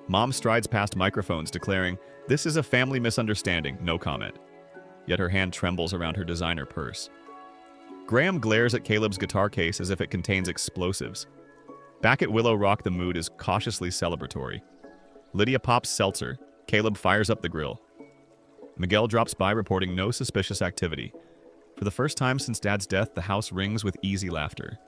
Mom strides past microphones, declaring, "This is a family misunderstanding, no comment." Yet her hand trembles around her designer purse. Graham glares at Caleb's guitar case as if it contains explosives. Back at Willow Rock, the mood is cautiously celebratory. Lydia pops seltzer. Caleb fires up the grill. Miguel drops by, reporting no suspicious activity. For the first time since Dad's death, the house rings with easy laughter.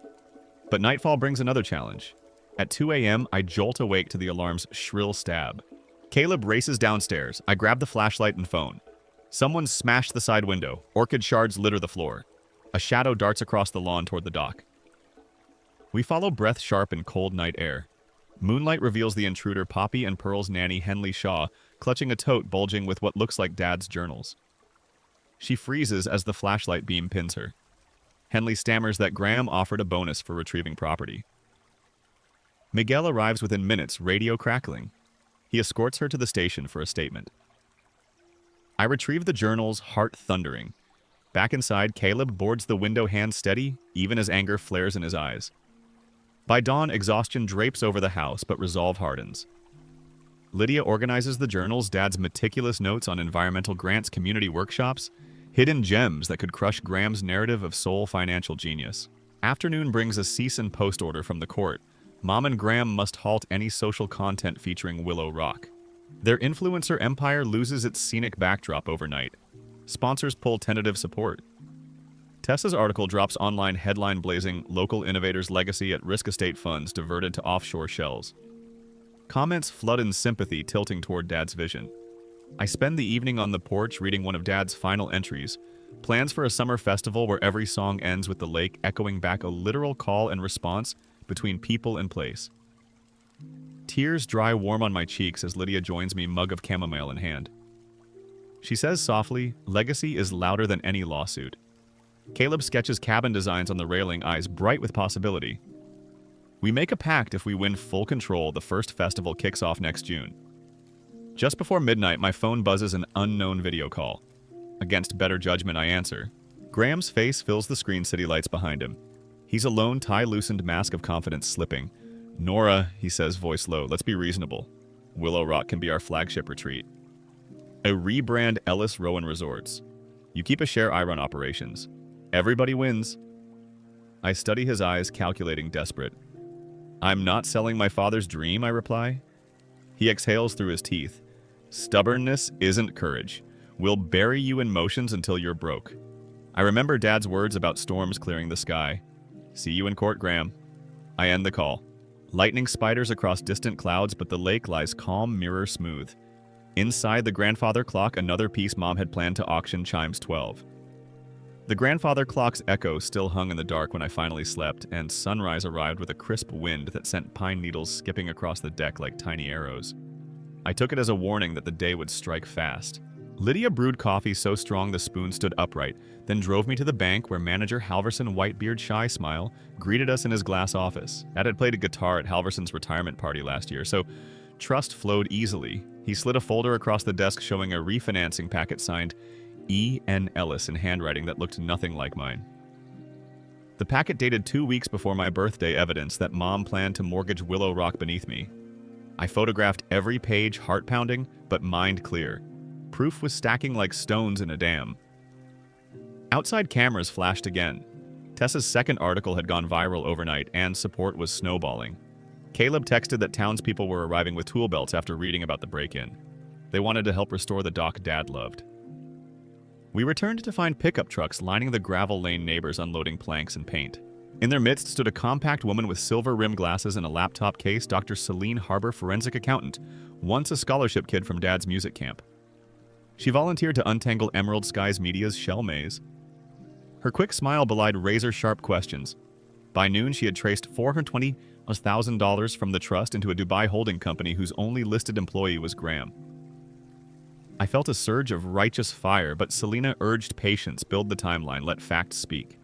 But nightfall brings another challenge. At 2 a.m., I jolt awake to the alarm's shrill stab. Caleb races downstairs. I grab the flashlight and phone. Someone smashed the side window. Orchid shards litter the floor. A shadow darts across the lawn toward the dock. We follow breath-sharp and cold night air. Moonlight reveals the intruder Poppy and Pearl's nanny Henley Shaw, clutching a tote bulging with what looks like Dad's journals. She freezes as the flashlight beam pins her. Henley stammers that Graham offered a bonus for retrieving property. Miguel arrives within minutes, radio crackling. He escorts her to the station for a statement. I retrieve the journals, heart thundering. Back inside, Caleb boards the window, hands steady, even as anger flares in his eyes. By dawn, exhaustion drapes over the house, but resolve hardens. Lydia organizes the journals, Dad's meticulous notes on environmental grants, community workshops, hidden gems that could crush Graham's narrative of sole financial genius. Afternoon brings a cease and post order from the court. Mom and Graham must halt any social content featuring Willow Rock. Their influencer empire loses its scenic backdrop overnight. Sponsors pull tentative support. Tessa's article drops online headline blazing local innovators' legacy at risk estate funds diverted to offshore shells. Comments flood in sympathy, tilting toward Dad's vision. I spend the evening on the porch reading one of Dad's final entries, plans for a summer festival where every song ends with the lake echoing back a literal call and response between people and place. Tears dry warm on my cheeks as Lydia joins me, mug of chamomile in hand. She says softly, "Legacy is louder than any lawsuit." Caleb sketches cabin designs on the railing, eyes bright with possibility. We make a pact if we win full control, the first festival kicks off next June. Just before midnight, my phone buzzes an unknown video call. Against better judgment, I answer. Graham's face fills the screen, city lights behind him. He's alone, tie-loosened, mask of confidence slipping. "Nora," he says, voice low, "let's be reasonable. Willow Rock can be our flagship retreat. A rebrand Ellis Rowan Resorts. You keep a share, I run operations. Everybody wins." I study his eyes, calculating, desperate. "I'm not selling my father's dream," I reply. He exhales through his teeth. "Stubbornness isn't courage. We'll bury you in motions until you're broke." I remember Dad's words about storms clearing the sky. "See you in court, Graham." I end the call. Lightning spiders across distant clouds, but the lake lies calm, mirror smooth. Inside the grandfather clock, another piece Mom had planned to auction chimes 12. The grandfather clock's echo still hung in the dark when I finally slept, and sunrise arrived with a crisp wind that sent pine needles skipping across the deck like tiny arrows. I took it as a warning that the day would strike fast. Lydia brewed coffee so strong the spoon stood upright, then drove me to the bank where manager Halverson, Whitebeard Shy Smile, greeted us in his glass office. Dad had played a guitar at Halverson's retirement party last year, so trust flowed easily. He slid a folder across the desk showing a refinancing packet signed E. N. Ellis in handwriting that looked nothing like mine. The packet dated 2 weeks before my birthday evidenced that Mom planned to mortgage Willow Rock beneath me. I photographed every page, heart-pounding, but mind clear. Proof was stacking like stones in a dam. Outside cameras flashed again. Tessa's second article had gone viral overnight, and support was snowballing. Caleb texted that townspeople were arriving with tool belts after reading about the break-in. They wanted to help restore the dock Dad loved. We returned to find pickup trucks lining the gravel lane, neighbors unloading planks and paint. In their midst stood a compact woman with silver-rimmed glasses and a laptop case, Dr. Celine Harbor, forensic accountant, once a scholarship kid from Dad's music camp. She volunteered to untangle Emerald Skies Media's shell maze. Her quick smile belied razor-sharp questions. By noon, she had traced $420,000 from the trust into a Dubai holding company whose only listed employee was Graham. I felt a surge of righteous fire, but Selena urged patience, build the timeline, let facts speak.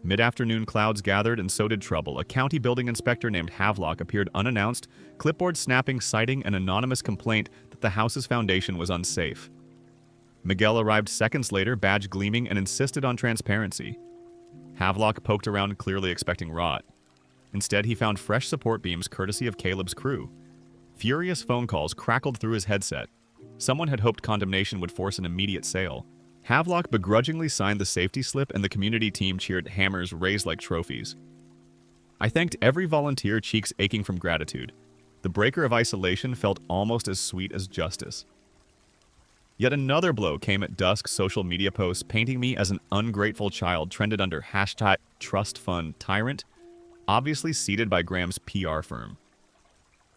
Mid-afternoon clouds gathered, and so did trouble. A county building inspector named Havelock appeared unannounced, clipboard snapping, citing an anonymous complaint that the house's foundation was unsafe. Miguel arrived seconds later, badge gleaming, and insisted on transparency. Havelock poked around, clearly expecting rot. Instead, he found fresh support beams courtesy of Caleb's crew. Furious phone calls crackled through his headset. Someone had hoped condemnation would force an immediate sale. Havelock begrudgingly signed the safety slip, and the community team cheered, hammers raised like trophies. I thanked every volunteer, cheeks aching from gratitude. The breaker of isolation felt almost as sweet as justice. Yet another blow came at dusk. Social media posts painting me as an ungrateful child trended under #TrustFundTyrant. obviously seated by Graham's PR firm.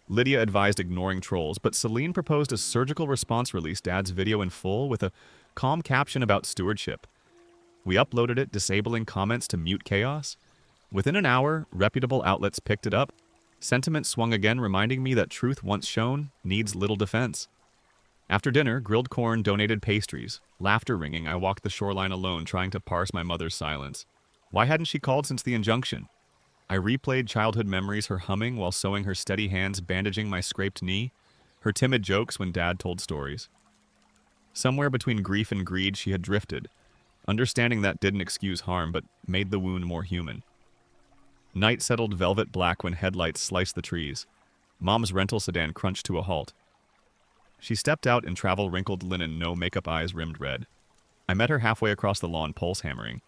Lydia advised ignoring trolls, but Celine proposed a surgical response release Dad's video in full with a calm caption about stewardship. We uploaded it, disabling comments to mute chaos. Within an hour, reputable outlets picked it up. Sentiment swung again, reminding me that truth once shown needs little defense. After dinner, grilled corn, donated pastries. Laughter ringing, I walked the shoreline alone, trying to parse my mother's silence. Why hadn't she called since the injunction? I replayed childhood memories, her humming while sewing her steady hands bandaging my scraped knee, her timid jokes when Dad told stories. Somewhere between grief and greed, she had drifted. Understanding that didn't excuse harm, but made the wound more human. Night settled velvet black when headlights sliced the trees. Mom's rental sedan crunched to a halt. She stepped out in travel-wrinkled linen, no makeup eyes rimmed red. I met her halfway across the lawn, pulse hammering.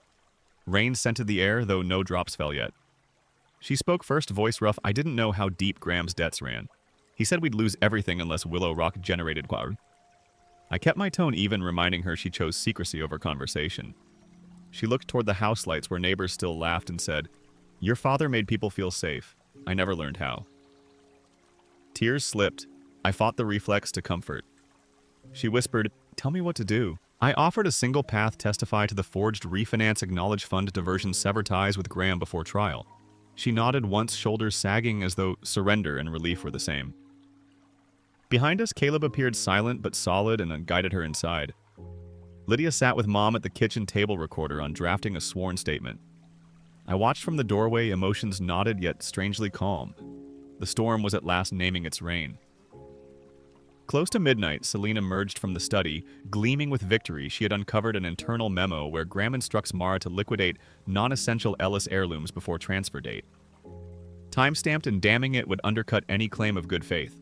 Rain scented the air, though no drops fell yet. She spoke first, voice rough. I didn't know how deep Graham's debts ran. He said we'd lose everything unless Willow Rock generated quar. I kept my tone even, reminding her she chose secrecy over conversation. She looked toward the house lights where neighbors still laughed and said, "Your father made people feel safe. I never learned how." Tears slipped. I fought the reflex to comfort. She whispered, "Tell me what to do." I offered a single path: testify to the forged refinance, acknowledge fund diversion, sever ties with Graham before trial. She nodded once, shoulders sagging as though surrender and relief were the same. Behind us, Caleb appeared silent but solid and guided her inside. Lydia sat with Mom at the kitchen table recorder on drafting a sworn statement. I watched from the doorway, emotions knotted yet strangely calm. The storm was at last naming its reign. Close to midnight, Celine emerged from the study, gleaming with victory. She had uncovered an internal memo where Graham instructs Mara to liquidate non-essential Ellis heirlooms before transfer date. Time-stamped, and damning it would undercut any claim of good faith.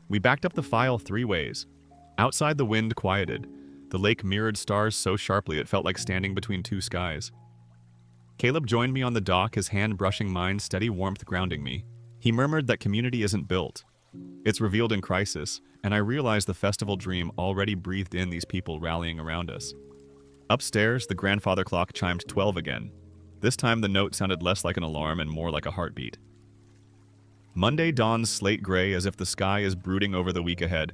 We backed up the file 3 ways. Outside, the wind quieted. The lake mirrored stars so sharply it felt like standing between 2 skies. Caleb joined me on the dock, his hand brushing mine, steady warmth grounding me. He murmured that community isn't built. It's revealed in crisis, and I realized the festival dream already breathed in these people rallying around us. Upstairs, the grandfather clock chimed 12 again. This time the note sounded less like an alarm and more like a heartbeat. Monday dawns slate gray as if the sky is brooding over the week ahead.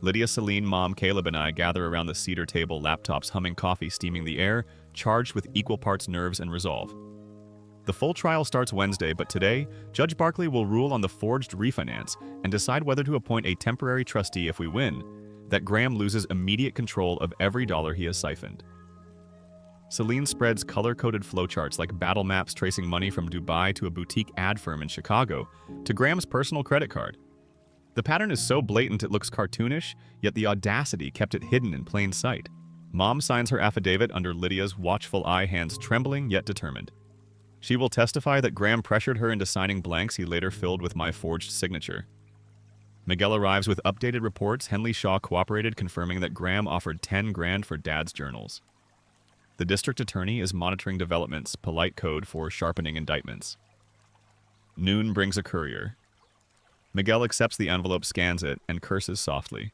Lydia, Celine, Mom, Caleb, and I gather around the cedar table, laptops humming, coffee steaming the air, charged with equal parts nerves and resolve. The full trial starts Wednesday, but today, Judge Barkley will rule on the forged refinance and decide whether to appoint a temporary trustee if we win, that Graham loses immediate control of every dollar he has siphoned. Celine spreads color-coded flowcharts like battle maps tracing money from Dubai to a boutique ad firm in Chicago to Graham's personal credit card. The pattern is so blatant it looks cartoonish, yet the audacity kept it hidden in plain sight. Mom signs her affidavit under Lydia's watchful eye, hands trembling yet determined. She will testify that Graham pressured her into signing blanks he later filled with my forged signature. Miguel arrives with updated reports. Henley Shaw cooperated, confirming that Graham offered 10 grand for Dad's journals. The district attorney is monitoring developments, polite code for sharpening indictments. Noon brings a courier. Miguel accepts the envelope, scans it, and curses softly.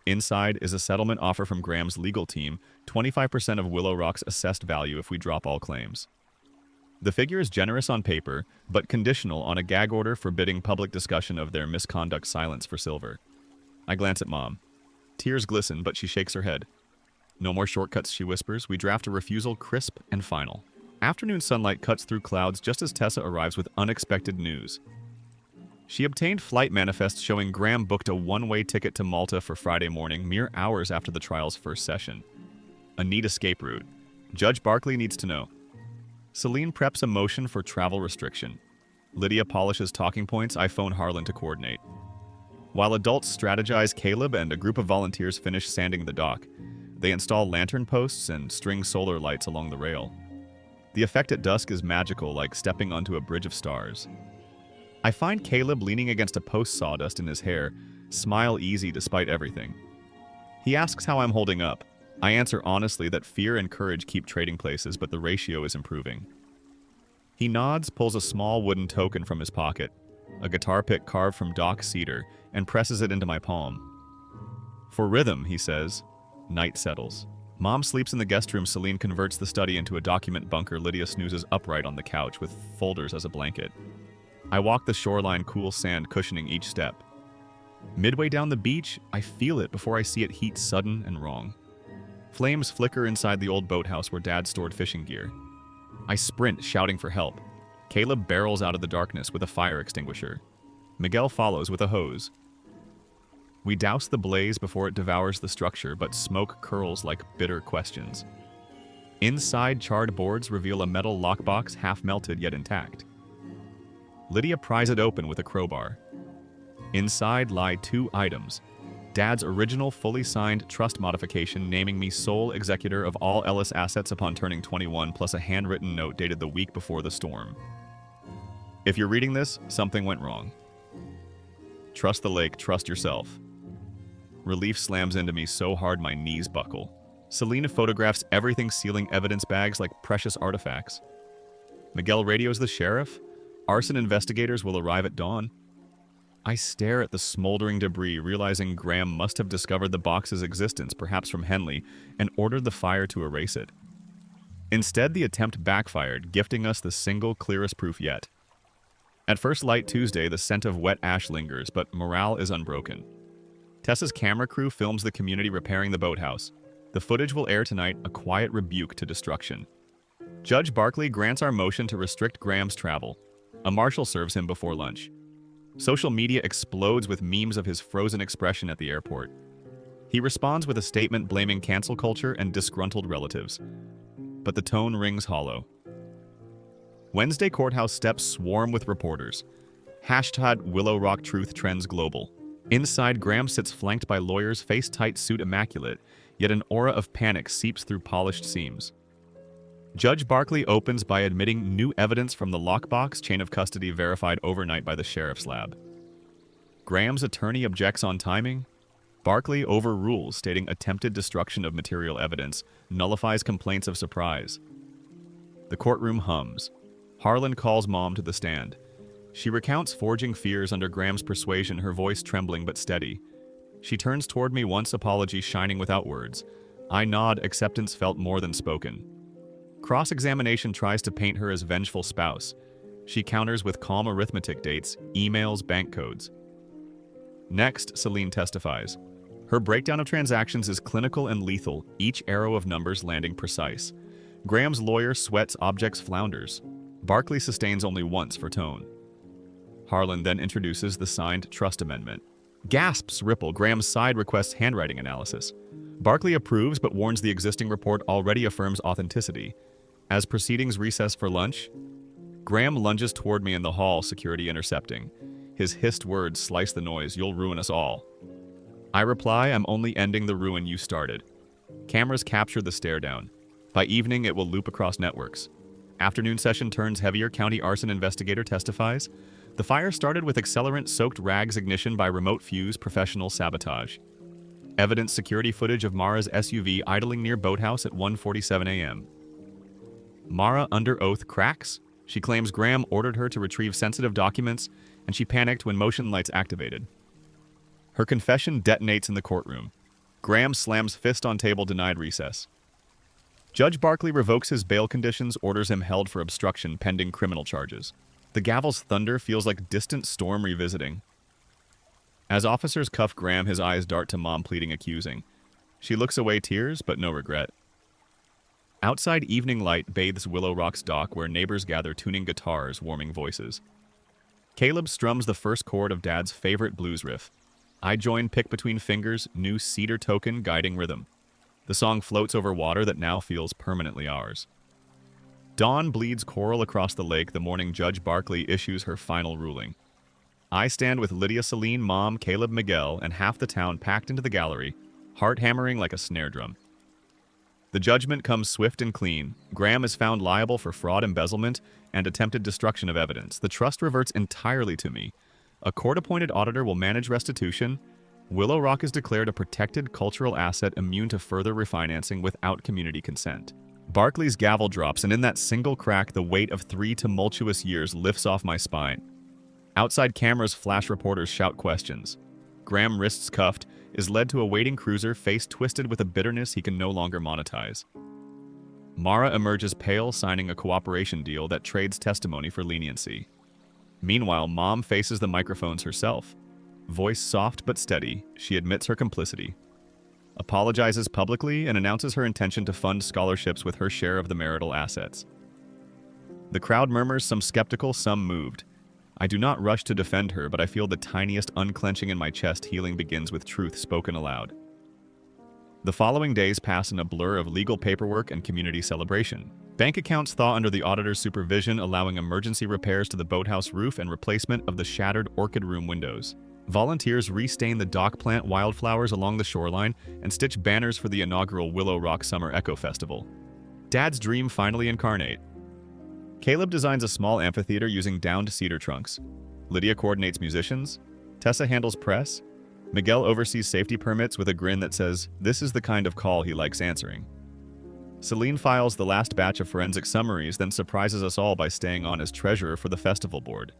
Inside is a settlement offer from Graham's legal team, 25% of Willow Rock's assessed value if we drop all claims. The figure is generous on paper, but conditional on a gag order forbidding public discussion of their misconduct, silence for silver. I glance at Mom. Tears glisten, but she shakes her head. No more shortcuts, she whispers. We draft a refusal, crisp and final. Afternoon sunlight cuts through clouds just as Tessa arrives with unexpected news. She obtained flight manifests showing Graham booked a one-way ticket to Malta for Friday morning, mere hours after the trial's first session. A neat escape route. Judge Barkley needs to know. Celine preps a motion for travel restriction. Lydia polishes talking points. I phone Harlan to coordinate. While adults strategize, Caleb and a group of volunteers finish sanding the dock. They install lantern posts and string solar lights along the rail. The effect at dusk is magical, like stepping onto a bridge of stars. I find Caleb leaning against a post, sawdust in his hair, smile easy despite everything. He asks how I'm holding up. I answer honestly that fear and courage keep trading places, but the ratio is improving. He nods, pulls a small wooden token from his pocket, a guitar pick carved from dock cedar, and presses it into my palm. For rhythm, he says. Night settles. Mom sleeps in the guest room. Celine converts the study into a document bunker. Lydia snoozes upright on the couch with folders as a blanket. I walk the shoreline, cool sand cushioning each step. Midway down the beach, I feel it before I see it heat sudden and wrong. Flames flicker inside the old boathouse where Dad stored fishing gear. I sprint, shouting for help. Caleb barrels out of the darkness with a fire extinguisher. Miguel follows with a hose. We douse the blaze before it devours the structure, but smoke curls like bitter questions. Inside, charred boards reveal a metal lockbox, half melted yet intact. Lydia pries it open with a crowbar. Inside lie 2 items. Dad's original fully signed trust modification naming me sole executor of all Ellis assets upon turning 21, plus a handwritten note dated the week before the storm. If you're reading this, something went wrong. Trust the lake, trust yourself. Relief slams into me so hard my knees buckle. Selena photographs everything, sealing evidence bags like precious artifacts. Miguel radios the sheriff. Arson investigators will arrive at dawn. I stare at the smoldering debris, realizing Graham must have discovered the box's existence, perhaps from Henley, and ordered the fire to erase it. Instead, the attempt backfired, gifting us the single clearest proof yet. At first light Tuesday, the scent of wet ash lingers, but morale is unbroken. Tessa's camera crew films the community repairing the boathouse. The footage will air tonight, a quiet rebuke to destruction. Judge Barkley grants our motion to restrict Graham's travel. A marshal serves him before lunch. Social media explodes with memes of his frozen expression at the airport. He responds with a statement blaming cancel culture and disgruntled relatives. But the tone rings hollow. Wednesday courthouse steps swarm with reporters. Hashtag Willow Rock Truth trends global. Inside, Graham sits flanked by lawyers, face-tight, suit immaculate, yet an aura of panic seeps through polished seams. Judge Barkley opens by admitting new evidence from the lockbox, chain of custody verified overnight by the sheriff's lab. Graham's attorney objects on timing. Barkley overrules, stating attempted destruction of material evidence, nullifies complaints of surprise. The courtroom hums. Harlan calls Mom to the stand. She recounts forging fears under Graham's persuasion, her voice trembling but steady. She turns toward me, once apology shining without words. I nod, acceptance felt more than spoken. Cross-examination tries to paint her as vengeful spouse. She counters with calm arithmetic, dates, emails, bank codes. Next, Celine testifies. Her breakdown of transactions is clinical and lethal, each arrow of numbers landing precise. Graham's lawyer sweats, objects flounders. Barkley sustains only once for tone. Harlan then introduces the signed trust amendment. Gasps ripple. Graham's side requests handwriting analysis. Barkley approves but warns the existing report already affirms authenticity. As proceedings recess for lunch, Graham lunges toward me in the hall, security intercepting. His hissed words slice the noise, "You'll ruin us all." I reply, "I'm only ending the ruin you started." Cameras capture the stare down. By evening, it will loop across networks. Afternoon session turns heavier. County arson investigator testifies. The fire started with accelerant-soaked rags, ignition by remote fuse, professional sabotage. Evidence security footage of Mara's SUV idling near boathouse at 1:47 a.m. Mara, under oath, cracks. She claims Graham ordered her to retrieve sensitive documents, and she panicked when motion lights activated. Her confession detonates in the courtroom. Graham slams fist on table, denied recess. Judge Barkley revokes his bail conditions, orders him held for obstruction pending criminal charges. The gavel's thunder feels like distant storm revisiting. As officers cuff Graham, his eyes dart to Mom, pleading, accusing. She looks away, tears, but no regret. Outside, evening light bathes Willow Rock's dock, where neighbors gather, tuning guitars, warming voices. Caleb strums the first chord of Dad's favorite blues riff. I join, pick between fingers, new cedar token guiding rhythm. The song floats over water that now feels permanently ours. Dawn bleeds coral across the lake the morning Judge Barkley issues her final ruling. I stand with Lydia, Celine, Mom, Caleb, Miguel, and half the town packed into the gallery, heart hammering like a snare drum. The judgment comes swift and clean. Graham is found liable for fraud, embezzlement, and attempted destruction of evidence. The trust reverts entirely to me. A court-appointed auditor will manage restitution. Willow Rock is declared a protected cultural asset immune to further refinancing without community consent. Barkley's gavel drops, and in that single crack, the weight of 3 tumultuous years lifts off my spine. Outside, cameras flash, reporters shout questions. Graham, wrists cuffed, is led to a waiting cruiser face twisted with a bitterness he can no longer monetize. Mara emerges pale, signing a cooperation deal that trades testimony for leniency. Meanwhile, Mom faces the microphones herself. Voice soft but steady, she admits her complicity, apologizes publicly, and announces her intention to fund scholarships with her share of the marital assets. The crowd murmurs, some skeptical, some moved. I do not rush to defend her, but I feel the tiniest unclenching in my chest. Healing begins with truth spoken aloud. The following days pass in a blur of legal paperwork and community celebration. Bank accounts thaw under the auditor's supervision, allowing emergency repairs to the boathouse roof and replacement of the shattered orchid room windows. Volunteers restain the dock, plant wildflowers along the shoreline, and stitch banners for the inaugural Willow Rock Summer Echo Festival. Dad's dream finally incarnate. Caleb designs a small amphitheater using downed cedar trunks. Lydia coordinates musicians. Tessa handles press. Miguel oversees safety permits with a grin that says, "This is the kind of call he likes answering." Celine files the last batch of forensic summaries, then surprises us all by staying on as treasurer for the festival board.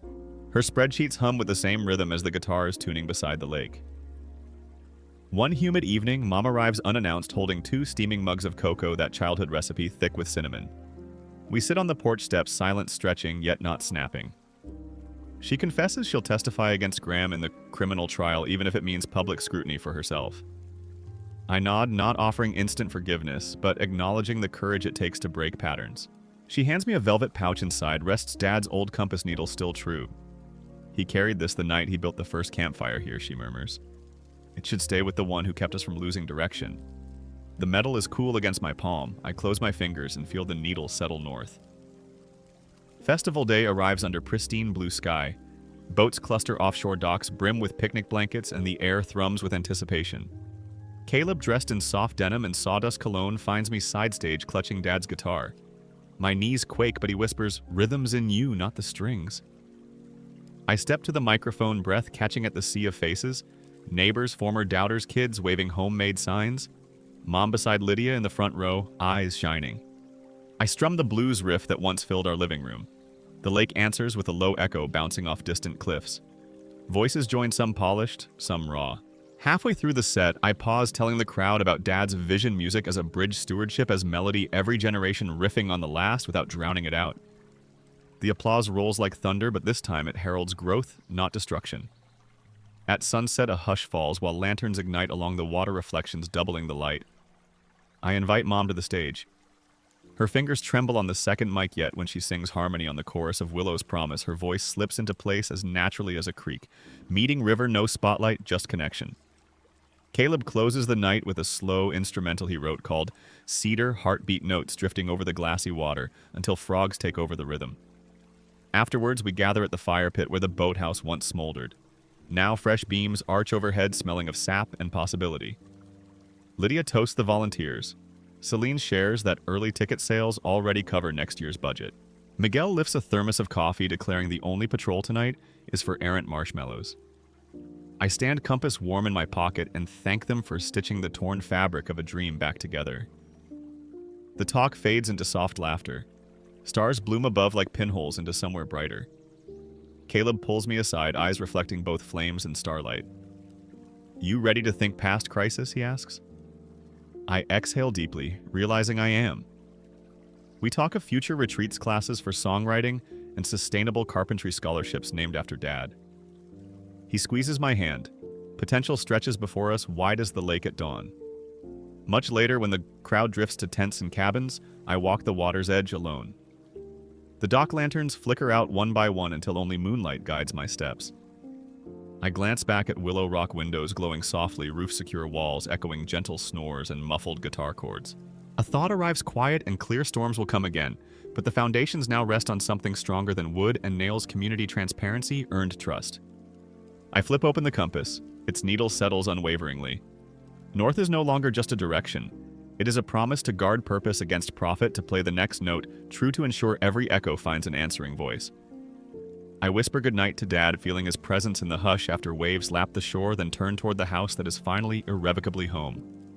Her spreadsheets hum with the same rhythm as the guitars tuning beside the lake. One humid evening, Mom arrives unannounced holding 2 steaming mugs of cocoa, that childhood recipe thick with cinnamon. We sit on the porch steps, silent, stretching, yet not snapping. She confesses she'll testify against Graham in the criminal trial, even if it means public scrutiny for herself. I nod, not offering instant forgiveness, but acknowledging the courage it takes to break patterns. She hands me a velvet pouch. Inside rests Dad's old compass needle, still true. He carried this the night he built the first campfire here, she murmurs. It should stay with the one who kept us from losing direction. The metal is cool against my palm. I close my fingers and feel the needle settle north. Festival day arrives under pristine blue sky. Boats cluster offshore docks, brim with picnic blankets, and the air thrums with anticipation. Caleb, dressed in soft denim and sawdust cologne, finds me sidestage clutching Dad's guitar. My knees quake, but he whispers, "Rhythm's in you, not the strings." I step to the microphone, breath catching at the sea of faces. Neighbors, former doubters, kids waving homemade signs. Mom beside Lydia in the front row, eyes shining. I strum the blues riff that once filled our living room. The lake answers with a low echo bouncing off distant cliffs. Voices join, some polished, some raw. Halfway through the set, I pause, telling the crowd about Dad's vision, music as a bridge, stewardship as melody, every generation riffing on the last without drowning it out. The applause rolls like thunder, but this time it heralds growth, not destruction. At sunset, a hush falls while lanterns ignite along the water, reflections doubling the light. I invite Mom to the stage. Her fingers tremble on the second mic, yet when she sings harmony on the chorus of Willow's Promise, her voice slips into place as naturally as a creek. Meeting river, no spotlight, just connection. Caleb closes the night with a slow instrumental he wrote called Cedar, heartbeat notes drifting over the glassy water until frogs take over the rhythm. Afterwards, we gather at the fire pit where the boathouse once smoldered. Now fresh beams arch overhead, smelling of sap and possibility. Lydia toasts the volunteers. Celine shares that early ticket sales already cover next year's budget. Miguel lifts a thermos of coffee, declaring the only patrol tonight is for errant marshmallows. I stand, compass warm in my pocket, and thank them for stitching the torn fabric of a dream back together. The talk fades into soft laughter. Stars bloom above like pinholes into somewhere brighter. Caleb pulls me aside, eyes reflecting both flames and starlight. "You ready to think past crisis?" he asks. I exhale deeply, realizing I am. We talk of future retreats, classes for songwriting, and sustainable carpentry scholarships named after Dad. He squeezes my hand. Potential stretches before us, wide as the lake at dawn. Much later, when the crowd drifts to tents and cabins, I walk the water's edge alone. The dock lanterns flicker out one by one until only moonlight guides my steps. I glance back at Willow Rock windows glowing softly, roof-secure walls echoing gentle snores and muffled guitar chords. A thought arrives, quiet and clear: storms will come again, but the foundations now rest on something stronger than wood and nails: community, transparency, earned trust. I flip open the compass. Its needle settles unwaveringly. North is no longer just a direction. It is a promise to guard purpose against profit, to play the next note, true to ensure every echo finds an answering voice. I whisper goodnight to Dad, feeling his presence in the hush after waves lap the shore, then turn toward the house that is finally irrevocably home.